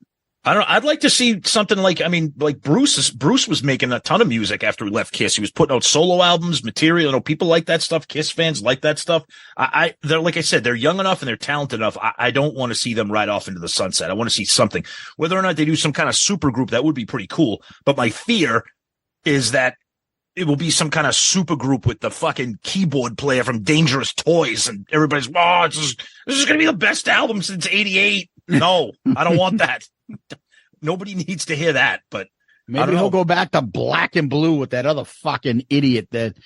I'd like to see something like Bruce was making a ton of music after he left KISS. He was putting out solo albums, material. People like that stuff. KISS fans like that stuff. They're, like I said, they're young enough and they're talented enough. I don't want to see them ride off into the sunset. I want to see something. Whether or not they do some kind of super group, that would be pretty cool. But my fear is that it will be some kind of super group with the fucking keyboard player from Dangerous Toys, and everybody's, this is going to be the best album since '88. No, I don't want that. Nobody needs to hear that, but maybe he'll go back to Black and Blue with that other fucking idiot that.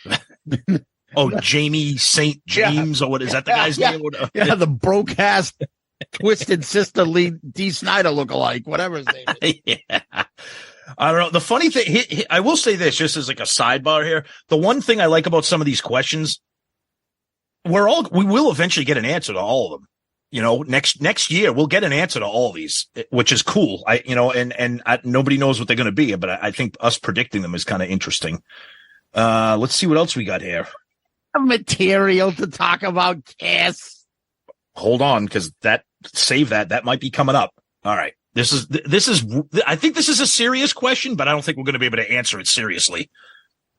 Jamie St. James, or what is that the guy's name? Yeah, the broke-ass, twisted sister Lee D. Snyder lookalike, whatever his name is. Yeah. I don't know. The funny thing, I will say this, just as like a sidebar here. The one thing I like about some of these questions, we will eventually get an answer to all of them. next year we'll get an answer to all these, which is cool. Nobody knows what they're going to be, but I think us predicting them is kind of interesting. Let's see what else we got here. Material to talk about KISS. Hold on, because that might be coming up. All right. I think this is a serious question, but I don't think we're going to be able to answer it seriously.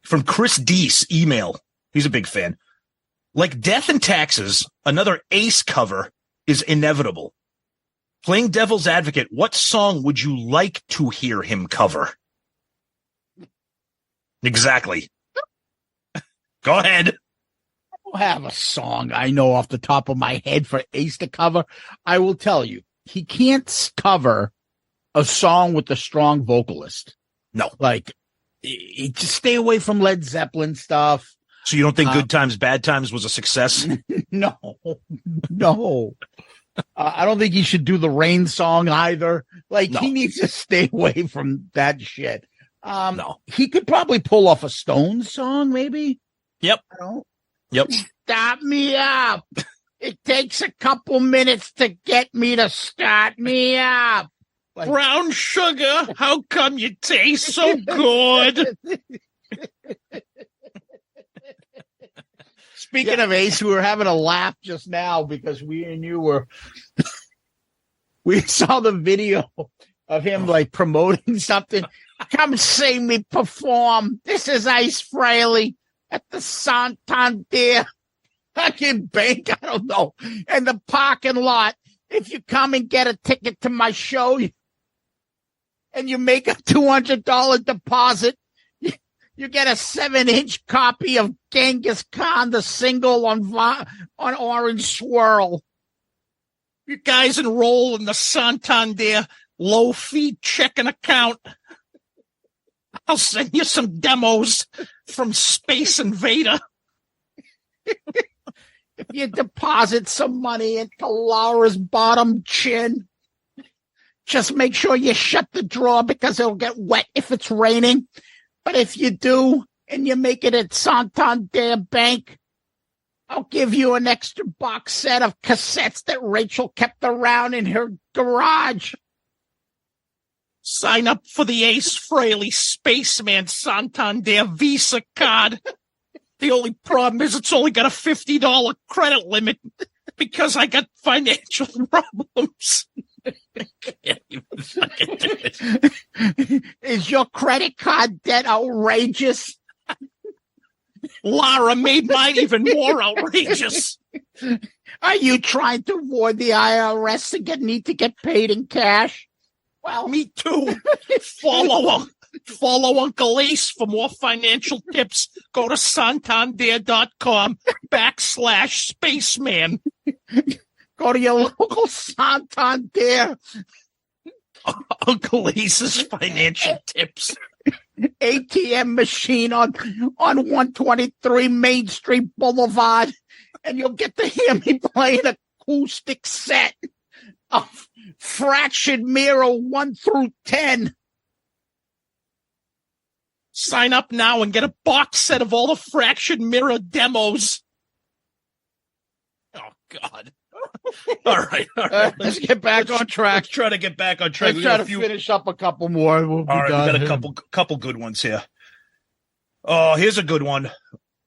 From Chris Deese, email. He's a big fan. Like Death and Taxes, another Ace cover is inevitable. Playing devil's advocate, what song would you like to hear him cover? Exactly. Go ahead. I don't have a song I know off the top of my head for Ace to cover. I will tell you, he can't cover a song with a strong vocalist. No. Like, just stay away from Led Zeppelin stuff. So you don't think Good Times, Bad Times was a success? No. I don't think he should do the Rain song either. Like, no. He needs to stay away from that shit. No. He could probably pull off a Stones song, maybe. Yep. Yep. Start me up. It takes a couple minutes to get me to start me up. Like, brown sugar, how come you taste so good? Speaking of Ace, we were having a laugh just now because we saw the video of him like promoting something. Come see me perform. This is Ace Frehley at the Santander Bank, I don't know, in the parking lot. If you come and get a ticket to my show and you make a $200 deposit, you get a 7-inch copy of Ghengis Khan, the single on Orange Swirl. You guys enroll in the Santander low-fee checking account. I'll send you some demos from Space Invader. If you deposit some money into Laura's bottom chin, just make sure you shut the drawer because it'll get wet if it's raining. But if you do, and you make it at Santander Bank, I'll give you an extra box set of cassettes that Rachel kept around in her garage. Sign up for the Ace Frehley Spaceman Santander Visa card. The only problem is it's only got a $50 credit limit because I got financial problems. Is your credit card debt outrageous? Lara made mine even more outrageous. Are you trying to avoid the IRS and need to get paid in cash? Well, me too. Follow Uncle Ace for more financial tips. Go to santander.com/spaceman. Go to your local Santander. Uncle Ace's financial tips. ATM machine on 123 Main Street Boulevard, and you'll get to hear me play an acoustic set of Fractured Mirror 1 through 10. Sign up now and get a box set of all the Fractured Mirror demos. Oh, God. All right. Let's get back on track. Let's try to get back on track. Let's try to finish up a couple more. We'll be all right, done. we got a couple good ones here. Oh, here's a good one.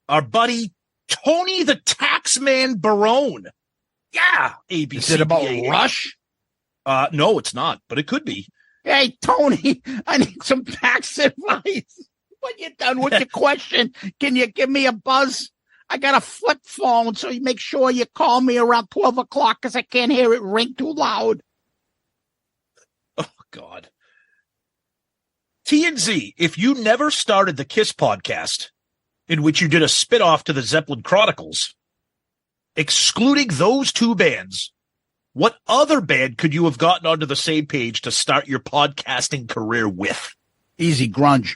Our buddy Tony the Taxman Barone. Yeah, ABC. Is it about Rush? No, it's not, but it could be. Hey, Tony, I need some tax advice. When you're done with your question, can you give me a buzz? I got a flip phone, so you make sure you call me around 12 o'clock because I can't hear it ring too loud. Oh, God. TNZ, if you never started the KISS podcast, in which you did a spinoff to the Zeppelin Chronicles, excluding those two bands, what other band could you have gotten onto the same page to start your podcasting career with? Easy, grunge.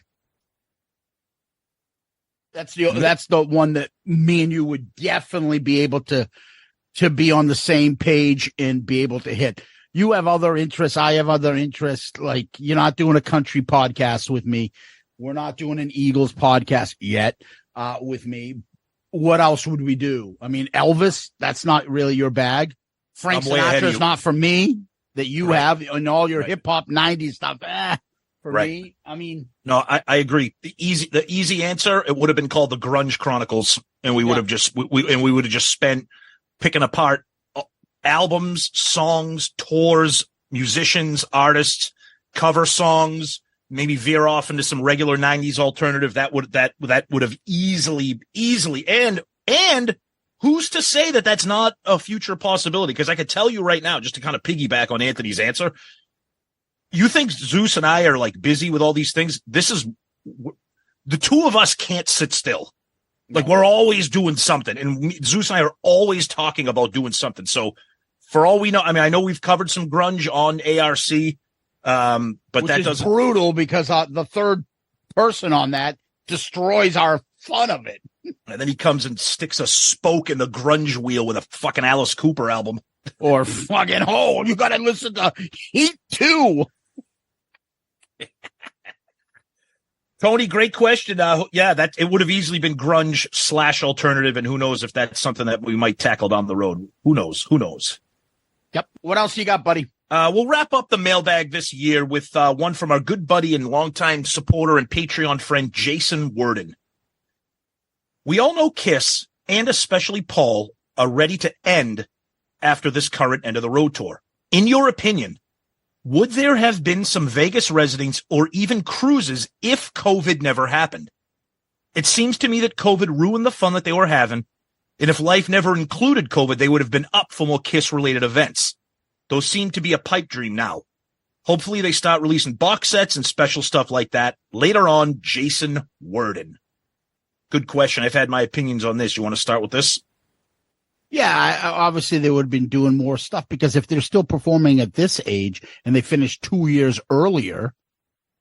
That's the one that me and you would definitely be able to be on the same page and be able to hit. You have other interests. I have other interests. Like, you're not doing a country podcast with me. We're not doing an Eagles podcast yet with me. What else would we do? I mean, Elvis, that's not really your bag. Frank I'm way ahead of Sinatra's you. not for me that you Right. have and all your Right. hip hop 90s stuff. For Right. me, I mean, No, I agree. The easy answer, it would have been called the Grunge Chronicles, and we would have just we would have just spent picking apart albums, songs, tours, musicians, artists, cover songs, maybe veer off into some regular 90s alternative. That would have easily and who's to say that that's not a future possibility? Because I could tell you right now, just to kind of piggyback on Anthony's answer, you think Zeus and I are like busy with all these things? This is the two of us can't sit still. Like we're always doing something, and Zeus and I are always talking about doing something. So for all we know, I mean, I know we've covered some grunge on ARC, but which that is doesn't brutal because the third person on that destroys our fun of it. And then he comes and sticks a spoke in the grunge wheel with a fucking Alice Cooper album. Or fucking, you got to listen to Heat 2. Tony, great question. That it would have easily been grunge / alternative, and who knows if that's something that we might tackle down the road. Who knows? Yep. What else you got, buddy? We'll wrap up the mailbag this year with one from our good buddy and longtime supporter and Patreon friend, Jason Worden. We all know KISS, and especially Paul, are ready to end after this current end of the road tour. In your opinion, would there have been some Vegas residents or even cruises if COVID never happened? It seems to me that COVID ruined the fun that they were having, and if life never included COVID, they would have been up for more KISS-related events. Those seem to be a pipe dream now. Hopefully they start releasing box sets and special stuff like that. Later on, Jason Worden. Good question. I've had my opinions on this. You want to start with this? Yeah, obviously they would have been doing more stuff because if they're still performing at this age and they finished 2 years earlier,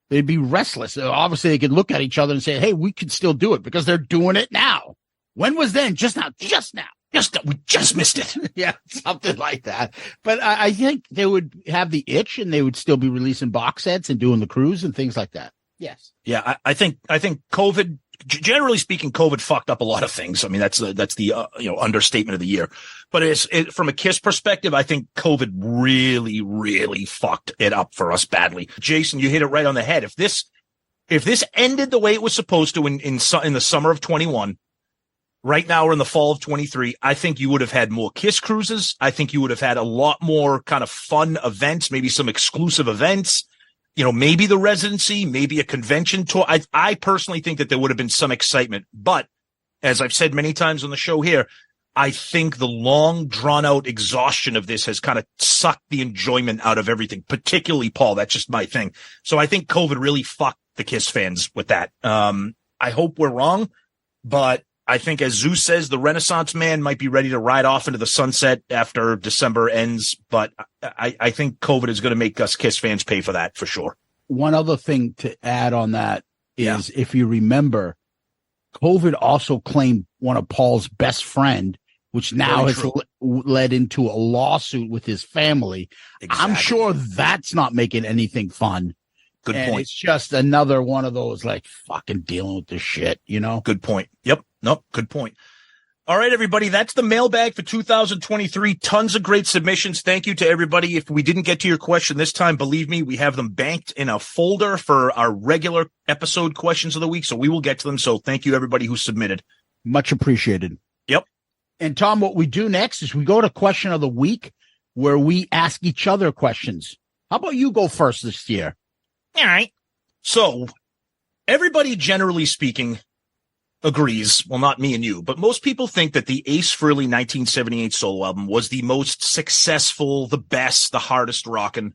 they'd be restless. Obviously they could look at each other and say, hey, we could still do it because they're doing it now. When was then? Just now. We just missed it. Yeah, something like that. But I think they would have the itch and they would still be releasing box sets and doing the cruise and things like that. Yes. Yeah, I think COVID, generally speaking, COVID fucked up a lot of things. I mean, that's the understatement of the year. But from a KISS perspective, I think COVID really, really fucked it up for us badly. Jason, you hit it right on the head. If this ended the way it was supposed to in the summer of 21, right now we're in the fall of 23, I think you would have had more KISS cruises. I think you would have had a lot more kind of fun events, maybe some exclusive events. Maybe the residency, maybe a convention tour. I personally think that there would have been some excitement. But as I've said many times on the show here, I think the long, drawn-out exhaustion of this has kind of sucked the enjoyment out of everything, particularly Paul. That's just my thing. So I think COVID really fucked the KISS fans with that. I hope we're wrong, but I think, as Zeus says, the Renaissance man might be ready to ride off into the sunset after December ends. But I think COVID is going to make us KISS fans pay for that for sure. One other thing to add on that is, if you remember, COVID also claimed one of Paul's best friend, which now has led into a lawsuit with his family. Exactly. I'm sure that's not making anything fun. Good point. It's just another one of those like fucking dealing with this shit, Good point. Yep. Nope. Good point. All right, everybody. That's the mailbag for 2023. Tons of great submissions. Thank you to everybody. If we didn't get to your question this time, believe me, we have them banked in a folder for our regular episode questions of the week. So we will get to them. So thank you, everybody who submitted. Much appreciated. Yep. And Tom, what we do next is we go to question of the week where we ask each other questions. How about you go first this year? All right. So everybody, generally speaking, agrees, well, not me and you, but most people think that the Ace Frehley 1978 solo album was the most successful, the best, the hardest rockin'.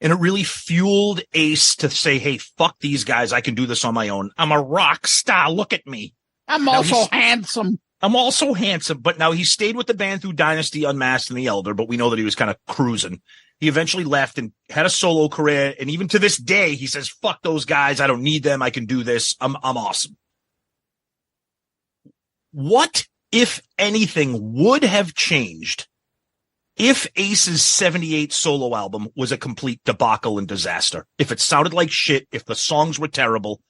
And it really fueled Ace to say, hey, fuck these guys. I can do this on my own. I'm a rock star. Look at me. I'm also handsome. But now he stayed with the band through Dynasty, Unmasked, and The Elder, but we know that he was kind of cruising. He eventually left and had a solo career. And even to this day, he says, fuck those guys. I don't need them. I can do this. I'm awesome. What, if anything, would have changed if Ace's 78 solo album was a complete debacle and disaster? If it sounded like shit, if the songs were terrible,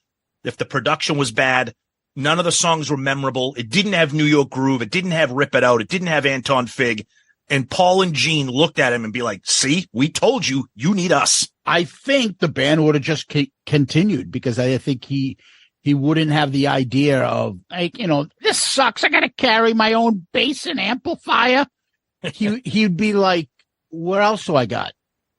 if the production was bad, none of the songs were memorable, it didn't have New York Groove, it didn't have Rip It Out, it didn't have Anton Fig. and Paul and Gene looked at him and be like, see, we told you, you need us. I think the band would have just continued, because I think he wouldn't have the idea of, like, this sucks. I got to carry my own bass and amplifier. He'd be like, what else do I got?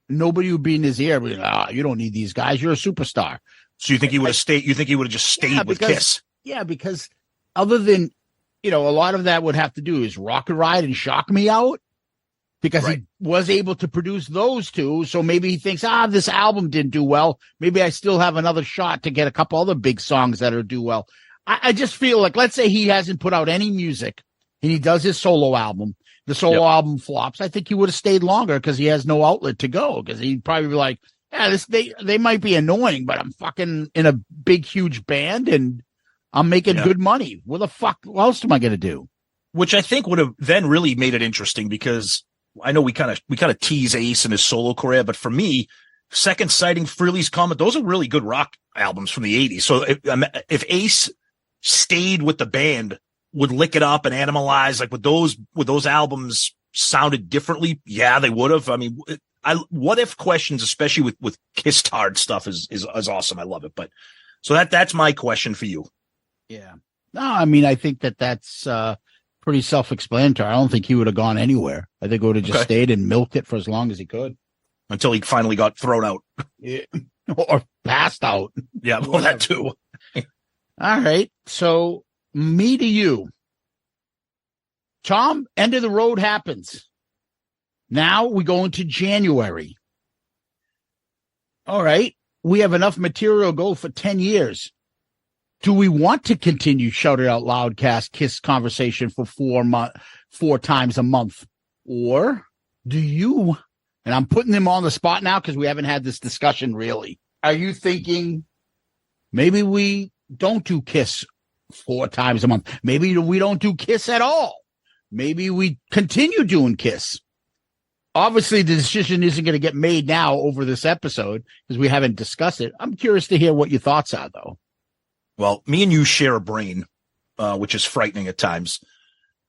Nobody would be in his ear. Be like, you don't need these guys. You're a superstar. So you think he would have stayed? You think he would have just stayed with KISS? Yeah, because other than, a lot of that would have to do is Rock and Ride and Shock Me Out, because he was able to produce those two. So maybe he thinks, this album didn't do well. Maybe I still have another shot to get a couple other big songs that do well. I just feel like, let's say he hasn't put out any music and he does his solo album. The solo album flops. I think he would have stayed longer because he has no outlet to go, because he'd probably be like, they might be annoying, but I'm fucking in a big, huge band and I'm making good money. What else am I going to do? Which I think would have then really made it interesting, because I know we kind of tease Ace and his solo career, but for me, Second Sighting, Frehley's Comet, those are really good rock albums from the 80s. So if Ace stayed with the band, would Lick It Up and Animalize, like would those albums sounded differently? Yeah, they would have. I mean, what if questions, especially with Kiss Tard stuff, is awesome. I love it. But so that's my question for you. Yeah. No, I mean, I think that's pretty self-explanatory. I don't think he would have gone anywhere. I think he would have just stayed and milked it for as long as he could. Until he finally got thrown out. Yeah. Or passed out. Yeah, well, that too. All right. So, me to you. Tom, end of the road happens. Now we go into January. All right. We have enough material to go for 10 years. Do we want to continue Shout It Out Loudcast KISS conversation for 4 times a month? Or do you, and I'm putting them on the spot now because we haven't had this discussion really. Are you thinking maybe we don't do KISS 4 times a month? Maybe we don't do KISS at all. Maybe we continue doing KISS. Obviously, the decision isn't going to get made now over this episode because we haven't discussed it. I'm curious to hear what your thoughts are, though. Well, me and you share a brain, which is frightening at times.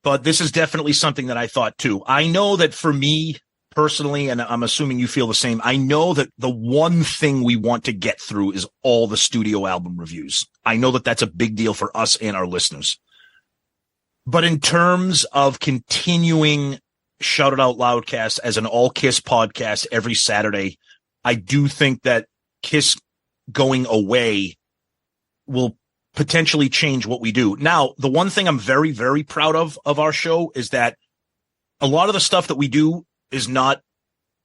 But this is definitely something that I thought, too. I know that for me personally, and I'm assuming you feel the same, I know that the one thing we want to get through is all the studio album reviews. I know that that's a big deal for us and our listeners. But in terms of continuing Shout It Out Loudcast as an all KISS podcast every Saturday, I do think that KISS going away will potentially change what we do. Now, the one thing I'm very, very proud of our show is that a lot of the stuff that we do is not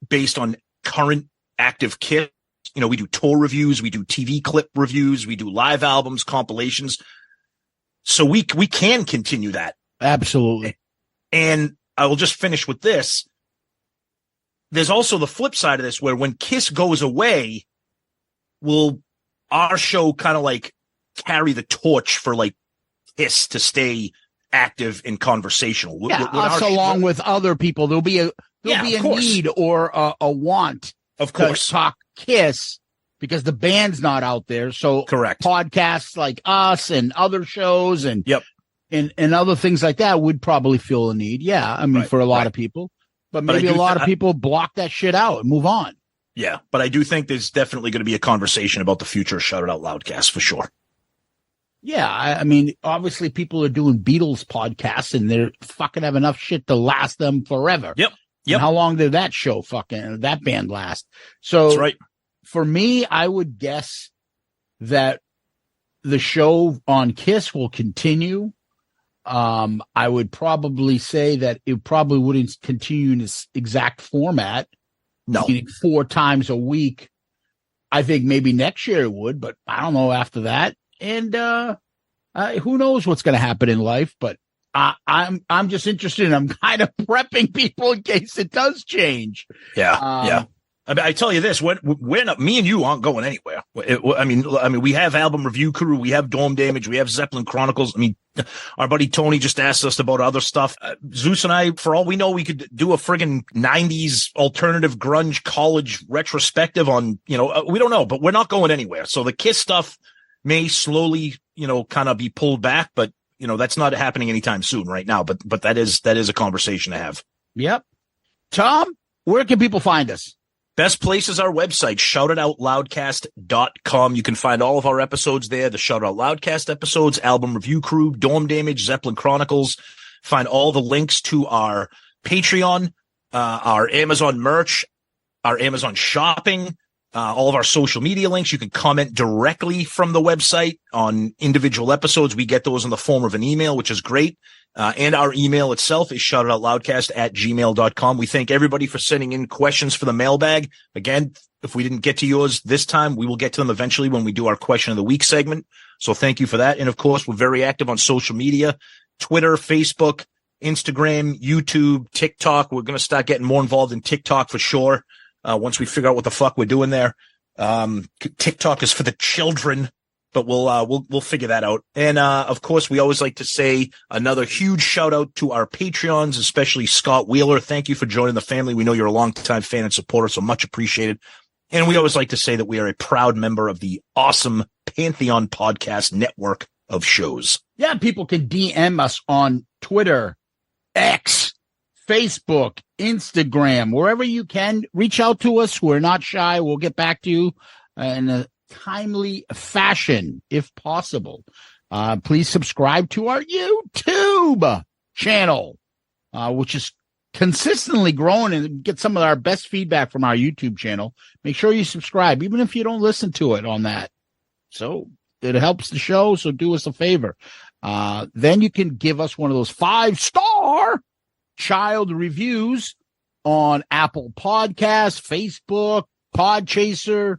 based on current active KISS. We do tour reviews, we do TV clip reviews, we do live albums, compilations. So we can continue that. Absolutely. And I will just finish with this. There's also the flip side of this, where when KISS goes away, will our show kind of like carry the torch for like KISS to stay active and conversational? Yeah, us along with other people. There'll be a need or a want, of course, to talk KISS because the band's not out there. So correct. Podcasts like us and other shows and and other things like that would probably feel a need. Yeah, I mean, for a lot of people, but maybe a lot of people block that shit out and move on. Yeah, but I do think there's definitely going to be a conversation about the future of Shout It Out Loudcast for sure. Yeah, I mean, obviously people are doing Beatles podcasts and they're fucking have enough shit to last them forever. Yep. And how long did that that band last? So that's right. For me, I would guess that the show on KISS will continue. I would probably say that it probably wouldn't continue in this exact format. No. Meaning 4 times a week. I think maybe next year it would, but I don't know after that. And who knows what's going to happen in life, but I'm just interested and I'm kind of prepping people in case it does change. Yeah. I mean, I tell you this, we're not, me and you aren't going anywhere. I mean, we have Album Review Crew, we have Dome Damage, we have Zeppelin Chronicles. I mean, our buddy Tony just asked us about other stuff. Zeus and I, for all we know, we could do a friggin' 90s alternative grunge college retrospective on, we don't know, but we're not going anywhere. So the KISS stuff may slowly, kind of be pulled back, but that's not happening anytime soon right now. But that is a conversation to have. Yep. Tom, where can people find us? Best place is our website, shoutitoutloudcast.com. You can find all of our episodes there, the Shout Out Loudcast episodes, Album Review Crew, Dorm Damage, Zeppelin Chronicles. Find all the links to our Patreon, our Amazon merch, our Amazon shopping, all of our social media links. You can comment directly from the website on individual episodes. We get those in the form of an email, which is great. And our email itself is shoutitoutloudcast@gmail.com. We thank everybody for sending in questions for the mailbag. Again, if we didn't get to yours this time, we will get to them eventually when we do our question of the week segment. So thank you for that. And of course, we're very active on social media, Twitter, Facebook, Instagram, YouTube, TikTok. We're going to start getting more involved in TikTok for sure. Once we figure out what the fuck we're doing there. TikTok is for the children, but we'll figure that out. And, of course, we always like to say another huge shout out to our Patreons, especially Scott Wheeler. Thank you for joining the family. We know you're a longtime fan and supporter, so much appreciated. And we always like to say that we are a proud member of the awesome Pantheon Podcast network of shows. Yeah, people can DM us on Twitter, X, Facebook, Instagram, wherever you can. Reach out to us. We're not shy. We'll get back to you in a timely fashion, if possible. Please subscribe to our YouTube channel, which is consistently growing, and get some of our best feedback from our YouTube channel. Make sure you subscribe, even if you don't listen to it on that. So it helps the show. So do us a favor. Then you can give us one of those 5-star child reviews on Apple Podcasts, Facebook, Podchaser,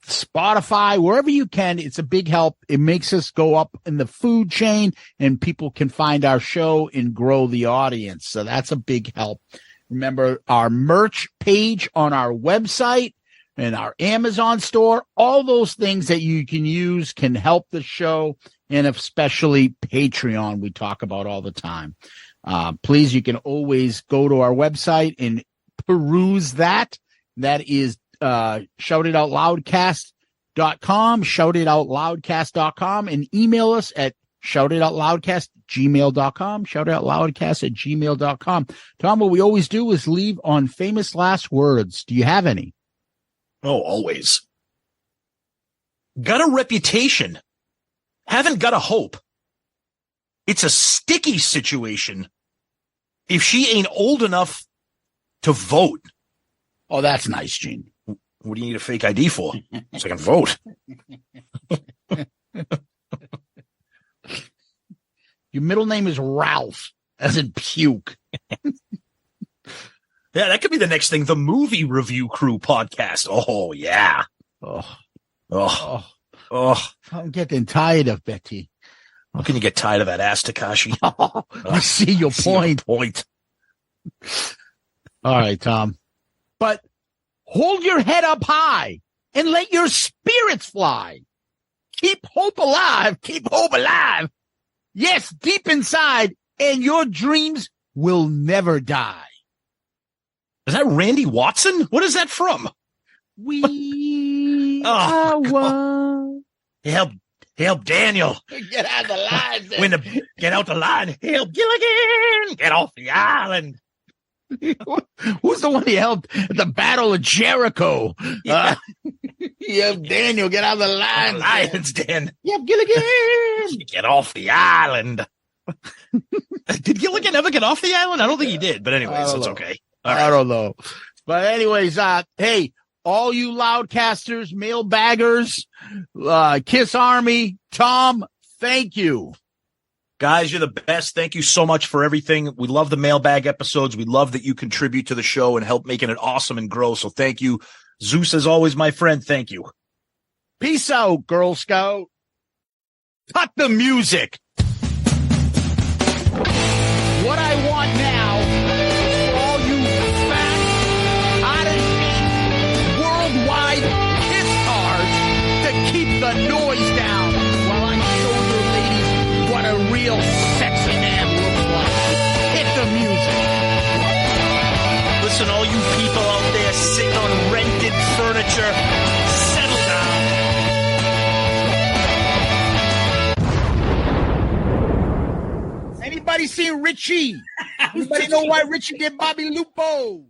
Spotify, wherever you can. It's a big help. It makes us go up in the food chain, and people can find our show and grow the audience. So that's a big help. Remember our merch page on our website and our Amazon store. All those things that you can use can help the show, and especially Patreon we talk about all the time. Please, you can always go to our website and peruse that. That is shoutitoutloudcast.com, shoutitoutloudcast.com, and email us at shoutitoutloudcast@gmail.com, shoutitoutloudcast@gmail.com. Tom, what we always do is leave on famous last words. Do you have any? Oh, always. Got a reputation. Haven't got a hope. It's a sticky situation if she ain't old enough to vote. Oh, that's nice, Gene. What do you need a fake ID for? So I can vote. Your middle name is Ralph, as in puke. Yeah, that could be the next thing. The Movie Review Crew podcast. Oh, yeah. Oh. I'm getting tired of Betty. How can you get tired of that ass, Takashi? I see your point. All right, Tom. But hold your head up high and let your spirits fly. Keep hope alive. Keep hope alive. Yes, deep inside, and your dreams will never die. Is that Randy Watson? What is that from? We are one. He helped Daniel. Get out the line. Get out the line. Help Gilligan. Get off the island. Who's the one he helped at the Battle of Jericho? Yeah. He helped Daniel get out of the line. Lions, Dan. Yep, Gilligan. Get off the island. Did Gilligan ever get off the island? I don't think he did, but anyways, it's okay. All right. I don't know. But anyways, hey, all you Loudcasters, mailbaggers, KISS Army, Tom, thank you. Guys, you're the best. Thank you so much for everything. We love the mailbag episodes. We love that you contribute to the show and help making it awesome and grow. So thank you. Zeus, as always, my friend, thank you. Peace out, Girl Scout. Cut the music. What I want now is for all you fat, out-of-shape, worldwide KISS cards to keep the noise down while I show your ladies what a real sexy man looks like. Hit the music. Listen, all you people out there sitting on rented furniture, settle down. Anybody seen Richie? Anybody know why Richie did Bobby Lupo?